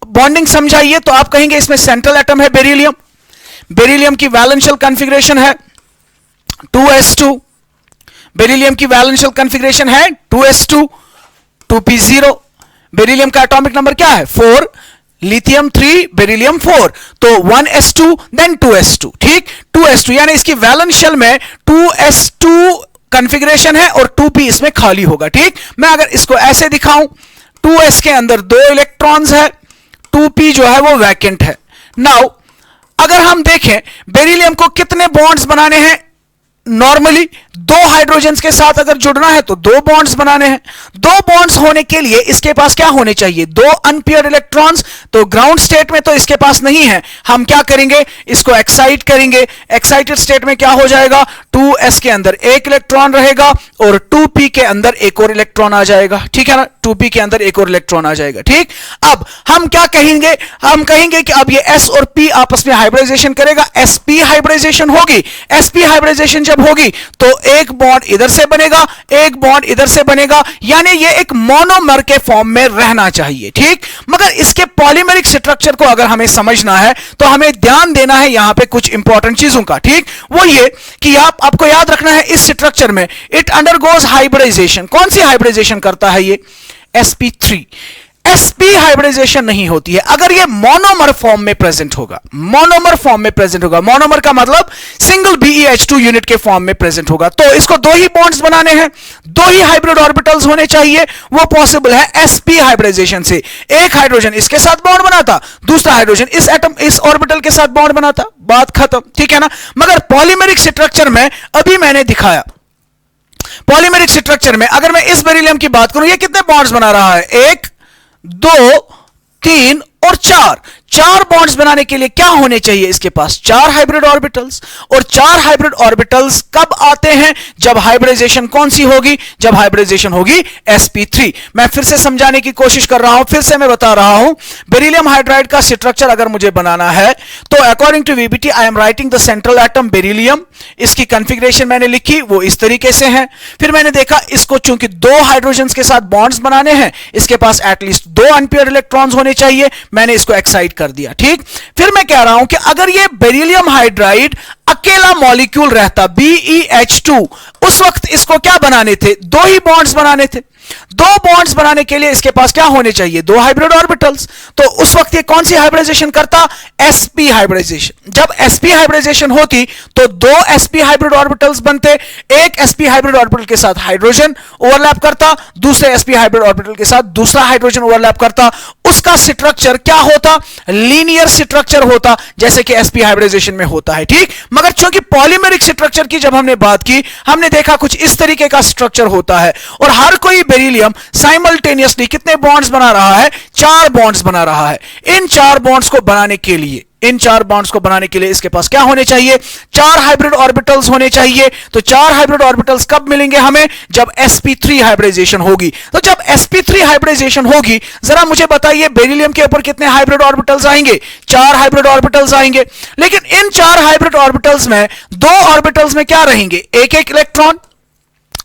बॉन्डिंग समझाइए तो आप कहेंगे इसमें सेंट्रल एटम है बेरिलियम. बेरिलियम की वैलेंशियल कॉन्फ़िगरेशन है 2s2. बेरिलियम की वैलेंशियल कॉन्फ़िगरेशन है 2s2, 2p0. बेरिलियम का एटॉमिक नंबर क्या है 4. Lithium 3, beryllium 4. तो 1s2 देन 2s2. ठीक. 2s2 यानी इसकी वैलेंशियल में 2s2 कॉन्फ़िगरेशन है और 2p इसमें खाली होगा. ठीक. मैं अगर इसको ऐसे दिखाऊं 2s के अंदर 2 इलेक्ट्रॉन्स है, 2p जो है वो वैकेंट है. नाउ अगर हम देखें बेरिलियम को कितने बॉन्ड्स बनाने हैं, नॉर्मली 2 हाइड्रोजन्स के साथ अगर जुड़ना है तो 2 बॉन्ड्स बनाने हैं. 2 बॉन्ड्स होने के लिए इसके पास क्या होने चाहिए, 2 अनपेयर्ड इलेक्ट्रॉन्स. तो ग्राउंड स्टेट में तो इसके पास नहीं है. हम क्या करेंगे, इसको एक्साइट करेंगे. एक्साइटेड स्टेट में क्या हो जाएगा, 2s के अंदर एक इलेक्ट्रॉन रहेगा और 2p के अंदर एक और इलेक्ट्रॉन आ जाएगा. ठीक है ना, 2p के अंदर एक और इलेक्ट्रॉन आ जाएगा. ठीक. अब हम क्या कहेंगे, हम कहेंगे कि अब ये s और p आपस में हाइब्रिडाइजेशन करेगा. sp हाइब्रिडाइजेशन होगी. sp हाइब्रिडाइजेशन जब होगी तो एक बॉन्ड इधर से बनेगा, एक बॉन्ड इधर से बनेगा, यानी ये एक मोनोमर के फॉर्म में रहना चाहिए. ठीक. मगर इसके पॉलीमेरिक स्ट्रक्चर को अगर हमें समझना है तो हमें ध्यान देना है यहां पे कुछ इंपॉर्टेंट चीजों का. ठीक. वो ये कि आपको याद रखना है इस स्ट्रक्चर में इट अंडरगोज हाइब्रिडाइजेशन. कौन सी हाइब्रिडाइजेशन करता है ये, sp3. sp हाइब्रिडाइजेशन नहीं होती है अगर ये मोनोमर फॉर्म में प्रेजेंट होगा. मोनोमर फॉर्म में प्रेजेंट होगा. मोनोमर का मतलब सिंगल BeH2 यूनिट के फॉर्म में प्रेजेंट होगा. तो इसको 2 ही बॉन्ड्स बनाने हैं, 2 ही हाइब्रिड ऑर्बिटल्स होने चाहिए. वो पॉसिबल है sp हाइब्रिडाइजेशन से. एक हाइड्रोजन इसके साथ बॉन्ड बनाता, दूसरा हाइड्रोजन इस एटम इस ऑर्बिटल के साथ बॉन्ड बनाता, बात खत्म. ठीक है ना. मगर पॉलीमेरिक स्ट्रक्चर में अभी मैंने दिखाया, पॉलीमेरिक स्ट्रक्चर में अगर मैं इस बेरिलियम की बात करूं, ये कितने बॉन्ड्स बना रहा है, 1 2 3 और 4. 4 बॉन्ड्स बनाने के लिए क्या होने चाहिए इसके पास, 4 हाइब्रिड ऑर्बिटल्स. और 4 हाइब्रिड ऑर्बिटल्स कब आते हैं, जब हाइब्रिडाइजेशन कौन सी होगी, जब हाइब्रिडाइजेशन होगी sp3. मैं फिर से समझाने की कोशिश कर रहा हूं, फिर से मैं बता रहा हूं. बेरिलियम हाइड्राइड का स्ट्रक्चर अगर मुझे बनाना है तो according to VBT I am writing the central atom beryllium. इसकी कॉन्फ़िगरेशन मैंने लिखी वो इस तरीके से है. फिर मैंने देखा इसको चूंकि 2 हाइड्रोजन्स के साथ बॉन्ड्स बनाने हैं, इसके पास एटलीस्ट 2 अनपेयर्ड इलेक्ट्रॉन्स होने चाहिए. मैंने इसको एक्साइट कर दिया. ठीक. फिर मैं कह रहा हूं कि अगर ये बेरिलियम हाइड्राइड अकेला मॉलिक्यूल रहता BeH2, उस वक्त इसको क्या बनाने थे, 2 ही बॉन्ड्स बनाने थे. 2 बॉन्ड्स बनाने के लिए इसके पास क्या होने चाहिए, 2 हाइब्रिड ऑर्बिटल्स. तो उस वक्त ये कौन सी हाइब्रिडाइजेशन करता, sp हाइब्रिडाइजेशन. जब sp हाइब्रिडाइजेशन होती तो 2 sp हाइब्रिड ऑर्बिटल्स बनते. एक sp हाइब्रिड ऑर्बिटल के साथ हाइड्रोजन ओवरलैप करता, दूसरे sp हाइब्रिड ऑर्बिटल के साथ दूसरा हाइड्रोजन ओवरलैप करता. उसका स्ट्रक्चर क्या होता, लीनियर स्ट्रक्चर होता, जैसे कि sp हाइब्रिडाइजेशन में होता है. ठीक. मगर चूंकि पॉलीमेरिक स्ट्रक्चर की जब हमने बात की, हमने देखा कुछ इस तरीके का स्ट्रक्चर होता है. और हर कोई बेरिलियम साइमल्टेनियसली कितने बॉन्ड्स बना रहा है, 4 बॉन्ड्स बना रहा है. इन 4 बॉन्ड्स को बनाने के लिए, इन 4 बॉन्ड्स को बनाने के लिए इसके पास क्या होने चाहिए, 4 हाइब्रिड ऑर्बिटल्स होने चाहिए. तो 4 हाइब्रिड ऑर्बिटल्स कब मिलेंगे हमें, जब sp3 हाइब्रिडाइजेशन होगी. तो जब sp3 हाइब्रिडाइजेशन होगी, जरा मुझे बताइए बेरिलियम के ऊपर कितने हाइब्रिड ऑर्बिटल्स आएंगे, 4 हाइब्रिड ऑर्बिटल्स आएंगे. लेकिन इन 4 हाइब्रिड ऑर्बिटल्स में 2 ऑर्बिटल्स में क्या रहेंगे, एक एक इलेक्ट्रॉन.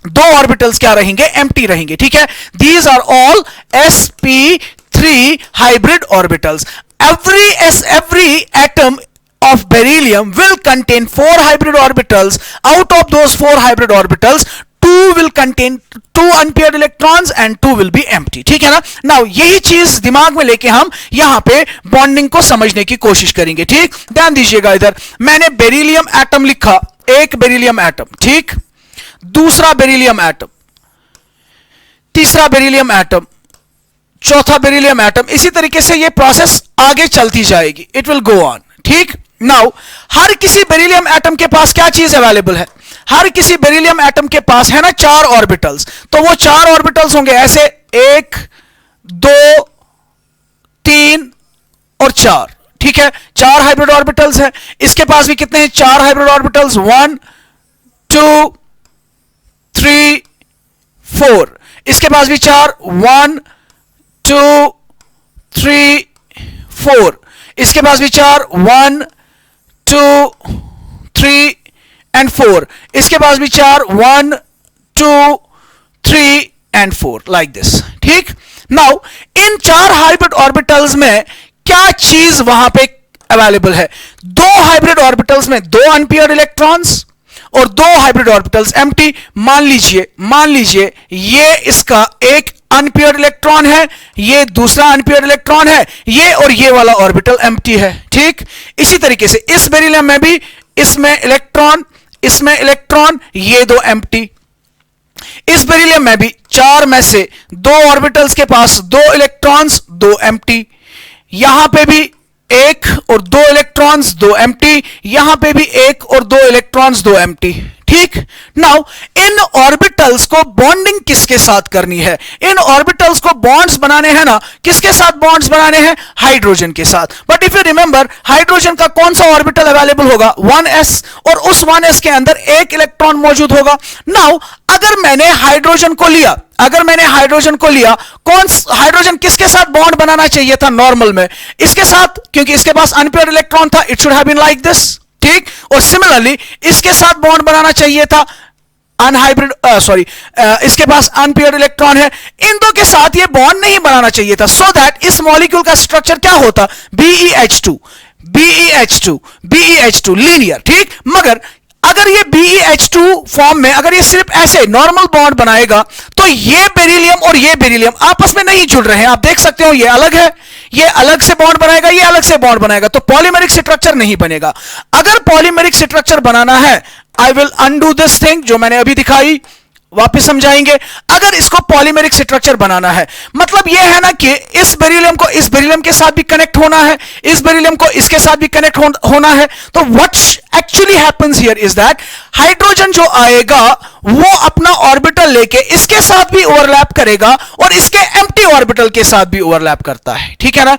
2 ऑर्बिटल्स क्या रहेंगे, एम्प्टी रहेंगे. ठीक है. These are all sp3 hybrid orbitals. Every atom of beryllium will contain 4 hybrid orbitals. Out of those 4 hybrid orbitals, 2 2 will contain 2 unpaired electrons and 2 will be empty. ठीक है ना. नाउ यही चीज दिमाग में लेके हम यहां पे बॉन्डिंग को समझने की कोशिश करेंगे. ठीक, ध्यान दीजिएगा. इधर मैंने बेरिलियम एटम लिखा, एक बेरिलियम एटम, ठीक, दूसरा बेरिलियम एटम, तीसरा बेरिलियम एटम, चौथा बेरिलियम एटम. इसी तरीके से ये प्रोसेस आगे चलती जाएगी. It will go on. ठीक. नाउ हर किसी बेरिलियम एटम के पास क्या चीज अवेलेबल है? हर किसी बेरिलियम एटम के पास है ना 4 ऑर्बिटल्स. तो वो 4 ऑर्बिटल्स होंगे ऐसे 1 2 3 और 4. ठीक है, 4 हाइब्रिड ऑर्बिटल्स है. इसके पास भी कितने हैं? 4 हाइब्रिड ऑर्बिटल्स, 1 2 3 4. इसके पास भी 4, 1 2 3 4. इसके पास भी 4, 1 2 3 and 4. इसके पास भी 4, 1 2 3 and 4, like this. ठीक. नाउ इन 4 हाइब्रिड ऑर्बिटल्स में क्या चीज वहां पे अवेलेबल है? 2 हाइब्रिड ऑर्बिटल्स में 2 अनपेयर्ड इलेक्ट्रॉन्स और 2 हाइब्रिड ऑर्बिटल्स एम्प्टी. मान लीजिए ये इसका एक अनपेयर्ड इलेक्ट्रॉन है, ये दूसरा अनपेयर्ड इलेक्ट्रॉन है, ये और ये वाला ऑर्बिटल एम्प्टी है. ठीक. इसी तरीके से इस बेरिलियम में भी इसमें इलेक्ट्रॉन, इसमें इलेक्ट्रॉन, ये 2 एम्प्टी. इस बेरिलियम में भी 4 में से 2 ऑर्बिटल्स के पास 2 इलेक्ट्रॉन्स, 2 एम्प्टी. यहां पे भी 1 और 2 इलेक्ट्रॉन्स, 2 एम्प्टी. यहां पे भी 1 और 2 इलेक्ट्रॉन्स, 2 एम्प्टी. ठीक. नाउ इन ऑर्बिटल्स को बॉन्डिंग किसके साथ करनी है? इन ऑर्बिटल्स को बॉन्ड्स बनाने हैं ना, किसके साथ बॉन्ड्स बनाने हैं? हाइड्रोजन के साथ. But if you remember, hydrogen का कौन सा ऑर्बिटल अवेलेबल होगा? 1s. और उस 1s के अंदर एक इलेक्ट्रॉन मौजूद होगा. नाउ अगर मैंने हाइड्रोजन को लिया, कौन हाइड्रोजन किसके साथ बॉन्ड बनाना चाहिए था नॉर्मल में? इसके साथ, क्योंकि इसके पास अनपेयर्ड इलेक्ट्रॉन था. It should have been like this. ठीक. और सिमिलरली इसके साथ बॉन्ड बनाना चाहिए था अनहाइब्रिड, इसके पास अनपेयर्ड इलेक्ट्रॉन है. इन दो के साथ ये बॉन्ड नहीं बनाना चाहिए था. सो दैट इस मॉलिक्यूल का स्ट्रक्चर क्या होता? BeH2 linear. ठीक. मगर अगर ये BeH2 फॉर्म में, अगर ये सिर्फ ऐसे नॉर्मल बॉन्ड बनाएगा तो ये बेरिलियम और ये बेरिलियम आपस में नहीं जुड़ रहे हैं. आप देख सकते हो ये अलग है, ये अलग से बॉन्ड बनाएगा, ये अलग से बॉन्ड बनाएगा. तो पॉलीमेरिक स्ट्रक्चर नहीं बनेगा. अगर पॉलीमेरिक स्ट्रक्चर बनाना है, I will undo this thing जो मैंने अभी दिखाई, वापस समझाएंगे. अगर इसको पॉलीमेरिक स्ट्रक्चर बनाना है, मतलब यह है ना कि इस बेरिलियम को इस बेरिलियम के साथ भी कनेक्ट होना है, इस बेरिलियम को इसके साथ भी कनेक्ट होना है. तो what actually happens here is that hydrogen जो आएगा वो अपना ऑर्बिटल लेके इसके साथ भी ओवरलैप करेगा और इसके एम्प्टी ऑर्बिटल के साथ भी ओवरलैप करता है. ठीक है ना.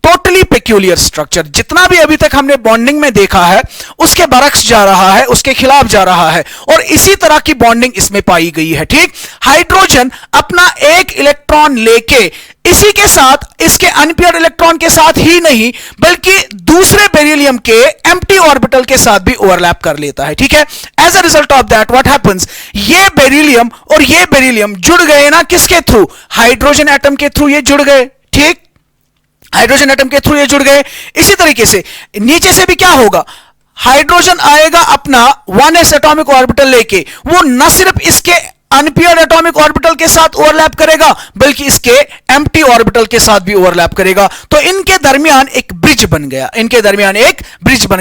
Totally peculiar structure. जितना भी अभी तक हमने बॉन्डिंग में देखा है उसके बरक्स जा रहा है, उसके खिलाफ जा रहा है, और इसी तरह की बॉन्डिंग इसमें पाई गई है. ठीक. हाइड्रोजन अपना एक इलेक्ट्रॉन लेके इसी के साथ, इसके अनपेयर्ड इलेक्ट्रॉन के साथ ही नहीं बल्कि दूसरे बेरिलियम के एम्प्टी ऑर्बिटल के साथ भी ओवरलैप कर लेता है. ठीक है. As a result of that what happens, ये बेरिलियम और ये बेरिलियम जुड़ गए ना, किसके थ्रू? हाइड्रोजन एटम के थ्रू ये जुड़ गए. ठीक. हाइड्रोजन एटम के थ्रू ये जुड़ गए. इसी तरीके से नीचे से भी क्या होगा? हाइड्रोजन आएगा अपना 1s एटॉमिक ऑर्बिटल लेके, वो न सिर्फ इसके अनपेयर्ड एटॉमिक ऑर्बिटल के साथ ओवरलैप करेगा बल्कि इसके एम्प्टी ऑर्बिटल के साथ भी ओवरलैप करेगा. तो इनके दरमियान एक ब्रिज बन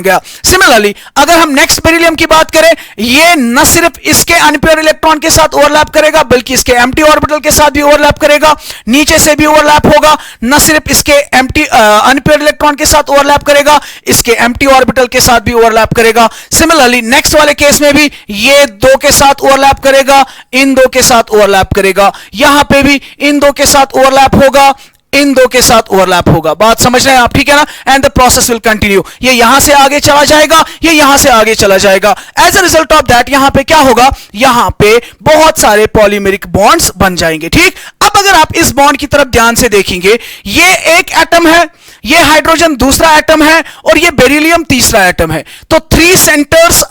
गया. सिमिलरली अगर हम नेक्स्ट बेरिलियम की बात करें, ये न सिर्फ इसके अनपेयर्ड इलेक्ट्रॉन के साथ ओवरलैप करेगा बल्कि इसके एम्प्टी ऑर्बिटल के साथ भी ओवरलैप करेगा. नीचे से भी ओवरलैप होगा, न सिर्फ इसके अनपेयर्ड इलेक्ट्रॉन के साथ ओवरलैप करेगा, इसके एम्प्टी ऑर्बिटल के साथ भी ओवरलैप करेगा. सिमिलरली नेक्स्ट वाले केस में भी ये 2 के साथ ओवरलैप करेगा, इन 2 के साथ ओवरलैप करेगा. यहां पे भी इन 2 के साथ ओवरलैप होगा, इन 2 के साथ ओवरलैप होगा. बात समझ रहे हैं आप? ठीक है ना. And the process will continue. ये यहां से आगे चला जाएगा, ये यहां से आगे चला जाएगा. As a result of that यहां पे क्या होगा? यहां पे बहुत सारे पॉलीमेरिक बॉन्ड्स बन जाएंगे. ठीक. अब अगर आप इस बॉन्ड की तरफ ध्यान से देखेंगे, ये एक एटम है, ये हाइड्रोजन दूसरा एटम है और ये बेरिलियम तीसरा एटम है. तो 3 सेंटर्स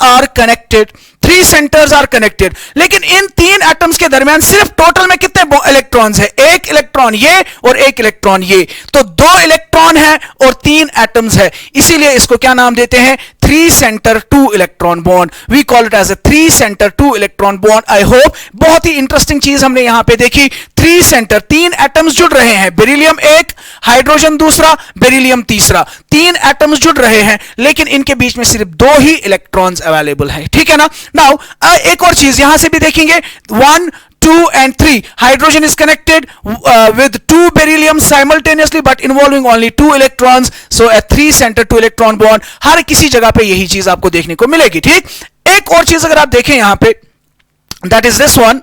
आर कनेक्टेड. लेकिन इन 3 एटम्स के दरमियान सिर्फ टोटल में कितने इलेक्ट्रॉन्स है? एक इलेक्ट्रॉन इलेक्ट्रॉन ये और एक इलेक्ट्रॉन ये, तो 2 इलेक्ट्रॉन है और 3 एटम्स है, इसीलिए इसको क्या नाम देते हैं, 3 center 2 electron bond. We call it as a 3 center 2 electron bond. I hope बहुत ही इंटरेस्टिंग चीज हमने यहां पे देखी। 3 सेंटर, 3 एटम्स जुड़ रहे हैं, बेरिलियम एक, हाइड्रोजन दूसरा, बेरिलियम तीसरा, 3 एटम्स जुड़ रहे हैं, लेकिन इनके बीच में सिर्फ 2 ही इलेक्ट्रॉन्स अवेलेबल है, ठीक है ना। नाउ एक और चीज यहां से भी देखेंगे, 1 2 and 3 hydrogen is connected with 2 beryllium simultaneously but involving only 2 electrons, so a 3 center 2 electron bond। हर किसी जगह पे यही चीज आपको देखने को मिलेगी, ठीक। एक और चीज अगर आप देखें यहां पे, that is this one,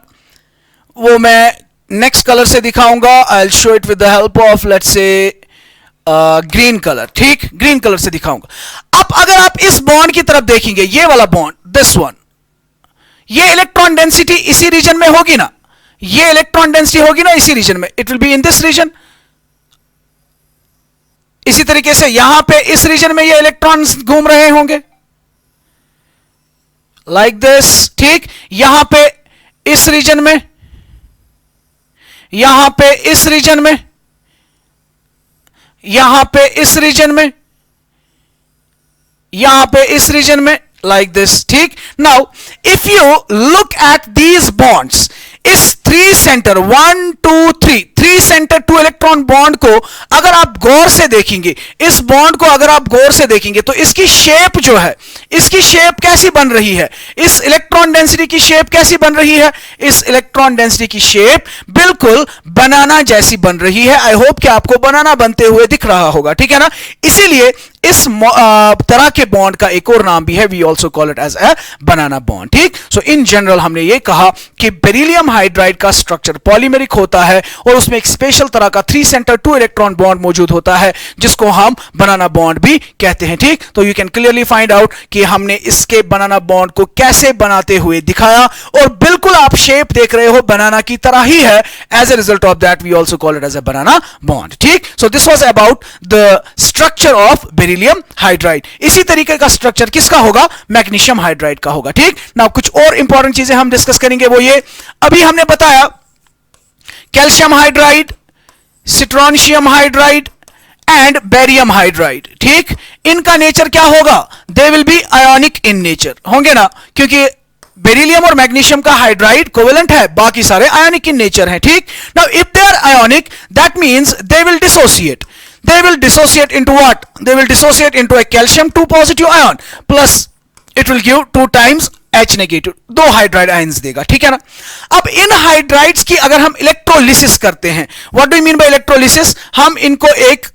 वो मैं नेक्स्ट कलर से दिखाऊंगा। I'll show it with the help of let's say green colour, ठीक, ग्रीन कलर से दिखाऊंगा। अब अगर आप इस बॉन्ड की तरफ देखेंगे, ये वाला बॉन्ड, दिस वन, ये इलेक्ट्रॉन डेंसिटी इसी रीजन में होगी ना, ये इलेक्ट्रॉन डेंसिटी होगी ना इसी रीजन में, it will be in this region. इसी तरीके से यहां पे इस रीजन में ये इलेक्ट्रॉन्स घूम रहे होंगे लाइक दिस, ठीक। यहां पे इस रीजन में, यहां पे इस रीजन में, यहां पे इस रीजन में, यहां पे इस रीजन में, like this, ठीक। Now if you look at these bonds, इस 3 सेंटर 1 2 3 सेंटर 2 इलेक्ट्रॉन बॉन्ड को अगर आप गौर से देखेंगे, इस बॉन्ड को अगर आप गौर से देखेंगे तो इसकी शेप जो है, इसकी शेप कैसी बन रही है, इस इलेक्ट्रॉन डेंसिटी की शेप कैसी बन रही है, इस इलेक्ट्रॉन डेंसिटी की शेप बिल्कुल बनाना जैसी बन रही है। आई होप कि आपको बनाना बनते हुए दिख रहा होगा, ठीक है ना। इसीलिए इस तरह के बॉन्ड का एक और नाम भी है, we also call it as a banana bond, ठीक। सो इन जनरल हमने ये कहा कि बेरिलियम हाइड्राइड का स्ट्रक्चर पॉलीमेरिक होता है और उसमें एक स्पेशल तरह का 3 सेंटर 2 इलेक्ट्रॉन बॉन्ड मौजूद होता है जिसको हम बनाना बॉन्ड भी कहते हैं, ठीक। तो you can clearly find out कि हमने इसके बनाना बॉन्ड को कैसे बनाते हुए दिखाया, और बिल्कुल आप शेप देख रहे हो बनाना की तरह ही है। As a result of that we also call it as a banana bond, ठीक। So this was about the structure of beryllium hydride. इसी तरीके का स्ट्रक्चर किसका होगा, मैग्नीशियम हाइड्राइड का होगा, ठीक ना। कुछ और इंपॉर्टेंट चीजें हम डिस्कस करेंगे, वो ये अभी हमने बताया, calcium hydride, strontium hydride and barium hydride, ठीक। इनका नेचर क्या होगा, they will be ionic in nature, होंगे ना, क्योंकि बेरिलियम और मैग्नीशियम का हाइड्राइड कोवेलेंट है, बाकी सारे आयोनिक इन नेचर हैं, ठीक। Now if they are ionic that means they will dissociate, they will dissociate into what, they will dissociate into a calcium 2 positive ion plus it will give 2 times H negative, 2 hydride ions देगा, ठीक है ना। अब इन hydrides की अगर हम electrolysis करते हैं, what do you mean by electrolysis, हम इनको एक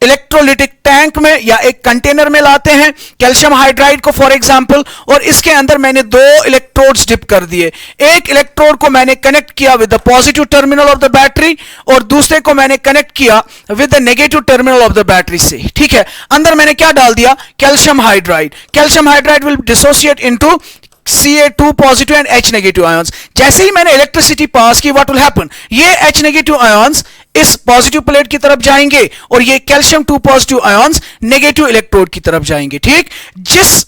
इलेक्ट्रोलिटिक टैंक में या एक कंटेनर में लाते हैं, कैल्शियम हाइड्राइड को फॉर एग्जांपल, और इसके अंदर मैंने 2 इलेक्ट्रोड्स डिप कर दिए। एक इलेक्ट्रोड को मैंने कनेक्ट किया with the positive terminal of the battery और दूसरे को मैंने कनेक्ट किया with the negative terminal of the battery से, ठीक है। अंदर मैंने क्या डाल दिया, calcium hydride. Calcium hydride will dissociate into Ca2 positive and H negative ions. जैसे ही मैंने इलेक्ट्रिसिटी पास की, व्हाट विल हैपन, ये H नेगेटिव आयंस इस पॉजिटिव प्लेट की तरफ जाएंगे और ये calcium 2 positive ions negative electrode की तरफ जाएंगे, ठीक। जिस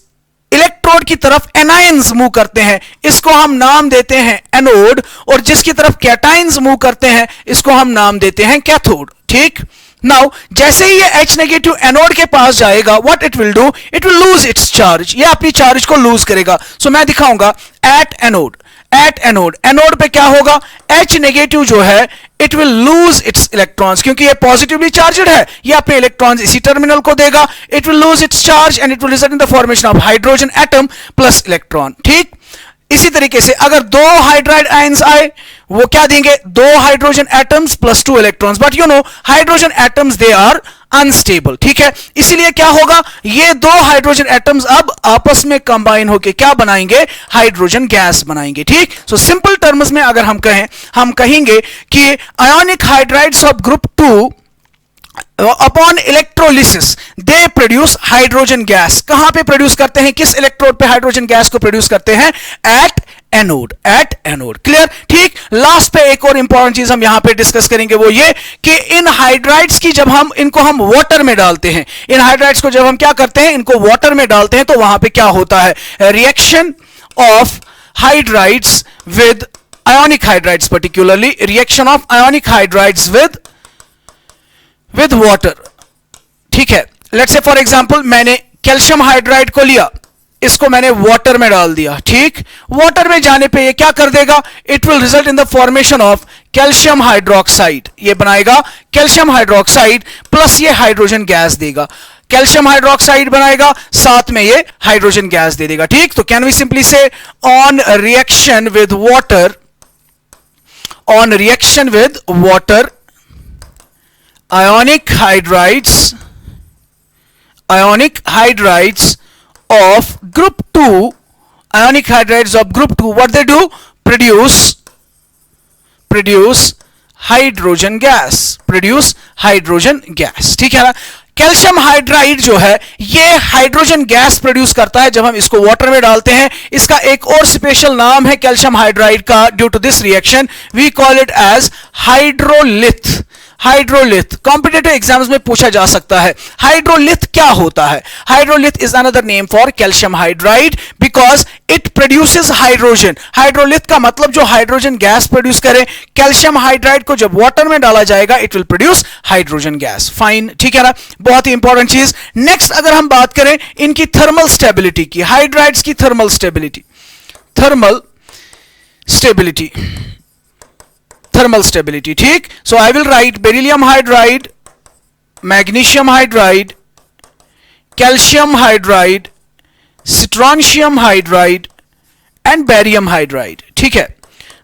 इलेक्ट्रोड की तरफ एनायंस मूव करते हैं इसको हम नाम देते हैं एनोड, और जिसकी तरफ कैटायंस मूव करते हैं इसको हम नाम देते हैं कैथोड, ठीक। नाउ जैसे ही ये H नेगेटिव एनोड के पास जाएगा, what it will do, it will lose its charge, ये अपनी चार्ज को लूज करेगा। सो मैं दिखाऊंगा at anode, at anode, anode पे क्या होगा, H नेगेटिव जो है it will lose its electrons, क्योंकि ये पॉजिटिवली चार्जड है, ये अपने इलेक्ट्रॉन्स इसी टर्मिनल को देगा, it will lose its charge and it will result in the formation of hydrogen atom plus electron, ठीक। इसी तरीके से अगर 2 हाइड्राइड आयंस आए, वो क्या देंगे, 2 hydrogen atoms plus 2 electrons, but you know hydrogen atoms they are unstable, ठीक है। इसीलिए क्या होगा, ये 2 हाइड्रोजन एटम्स अब आपस में कंबाइन होकर क्या बनाएंगे, हाइड्रोजन गैस बनाएंगे, ठीक। सो सिंपल टर्म्स में अगर हम कहें, हम कहेंगे कि ionic hydrides of group 2 upon electrolysis they produce hydrogen gas. कहां पे प्रोड्यूस करते हैं, किस इलेक्ट्रोड पे हाइड्रोजन गैस को प्रोड्यूस करते हैं, at anode, at anode, clear, ठीक। लास्ट पे एक और इंपॉर्टेंट चीज हम यहां पे डिस्कस करेंगे, वो ये कि इन हाइड्राइड्स की जब हम इनको हम वाटर में डालते हैं, इन हाइड्राइड्स को जब हम क्या करते हैं, इनको वाटर में डालते हैं, तो वहां पे क्या होता है, reaction of hydrides with ionic hydrides, particularly reaction of ionic hydrides with water. ठीक है, लेट्स से फॉर एग्जांपल मैंने कैल्शियम हाइड्राइड को लिया, इसको मैंने वाटर में डाल दिया. ठीक, वाटर में जाने पे ये क्या कर देगा, it will result in the formation of calcium hydroxide. ये बनाएगा कैल्शियम हाइड्रोक्साइड प्लस ये हाइड्रोजन गैस देगा. कैल्शियम हाइड्रोक्साइड बनाएगा, साथ में ये हाइड्रोजन गैस दे देगा. ठीक, तो कैन वी सिंपली से on reaction with water, on reaction with water, ionic hydrides of group 2, ionic hydrides of group 2, what they do, produce hydrogen gas, ठीक है ना. कैल्शियम हाइड्राइड जो है ये हाइड्रोजन गैस प्रोड्यूस करता है जब हम इसको वाटर में डालते हैं. इसका एक और स्पेशल नाम है कैल्शियम हाइड्राइड का. Due to this reaction we call it as hydrolith. Competitive exams में पूछा जा सकता है हाइड्रोलिथ क्या होता है. Hydrolith is another name for calcium hydride because it produces hydrogen. Hydrolith का मतलब जो हाइड्रोजन गैस प्रोड्यूस करे. कैल्शियम हाइड्राइड को जब वाटर में डाला जाएगा it will produce hydrogen gas. Fine, ठीक है ना, बहुत ही इंपॉर्टेंट चीज. नेक्स्ट अगर हम बात करें इनकी थर्मल स्टेबिलिटी की, हाइड्राइड्स की थर्मल स्टेबिलिटी, ठीक. So I will write beryllium hydride, magnesium hydride, calcium hydride, strontium hydride and barium hydride. ठीक है.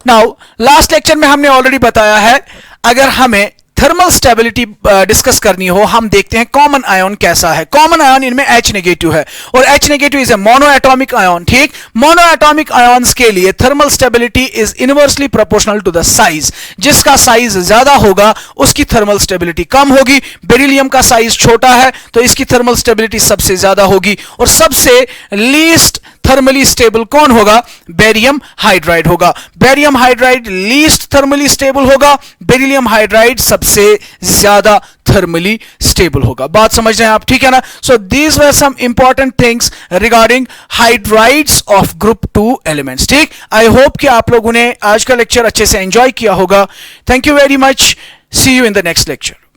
नाउ लास्ट लेक्चर में हमने ऑलरेडी बताया है अगर हमें थर्मल स्टेबिलिटी डिस्कस करनी हो, हम देखते हैं कॉमन आयन कैसा है. कॉमन आयन इनमें H नेगेटिव है और H negative is a monoatomic ion. ठीक, मोनो एटॉमिक आयन्स के लिए thermal stability is inversely proportional to the size. जिसका साइज ज्यादा होगा उसकी थर्मल स्टेबिलिटी कम होगी. बेरिलियम का साइज छोटा है तो इसकी थर्मल स्टेबिलिटी सबसे ज्यादा होगी और सबसे लीस्ट थर्मली स्टेबल कौन होगा, बेरियम हाइड्राइड होगा. Barium hydride least thermally stable होगा, बेरिलियम हाइड्राइड सबसे ज्यादा थर्मली स्टेबल होगा. बात समझ रहे हैं आप, ठीक है ना. So these were some important things regarding hydrides of group 2 elements. ठीक, आई होप कि आप लोगों ने आज का लेक्चर अच्छे से एंजॉय किया होगा. Thank you very much. See you in the next lecture.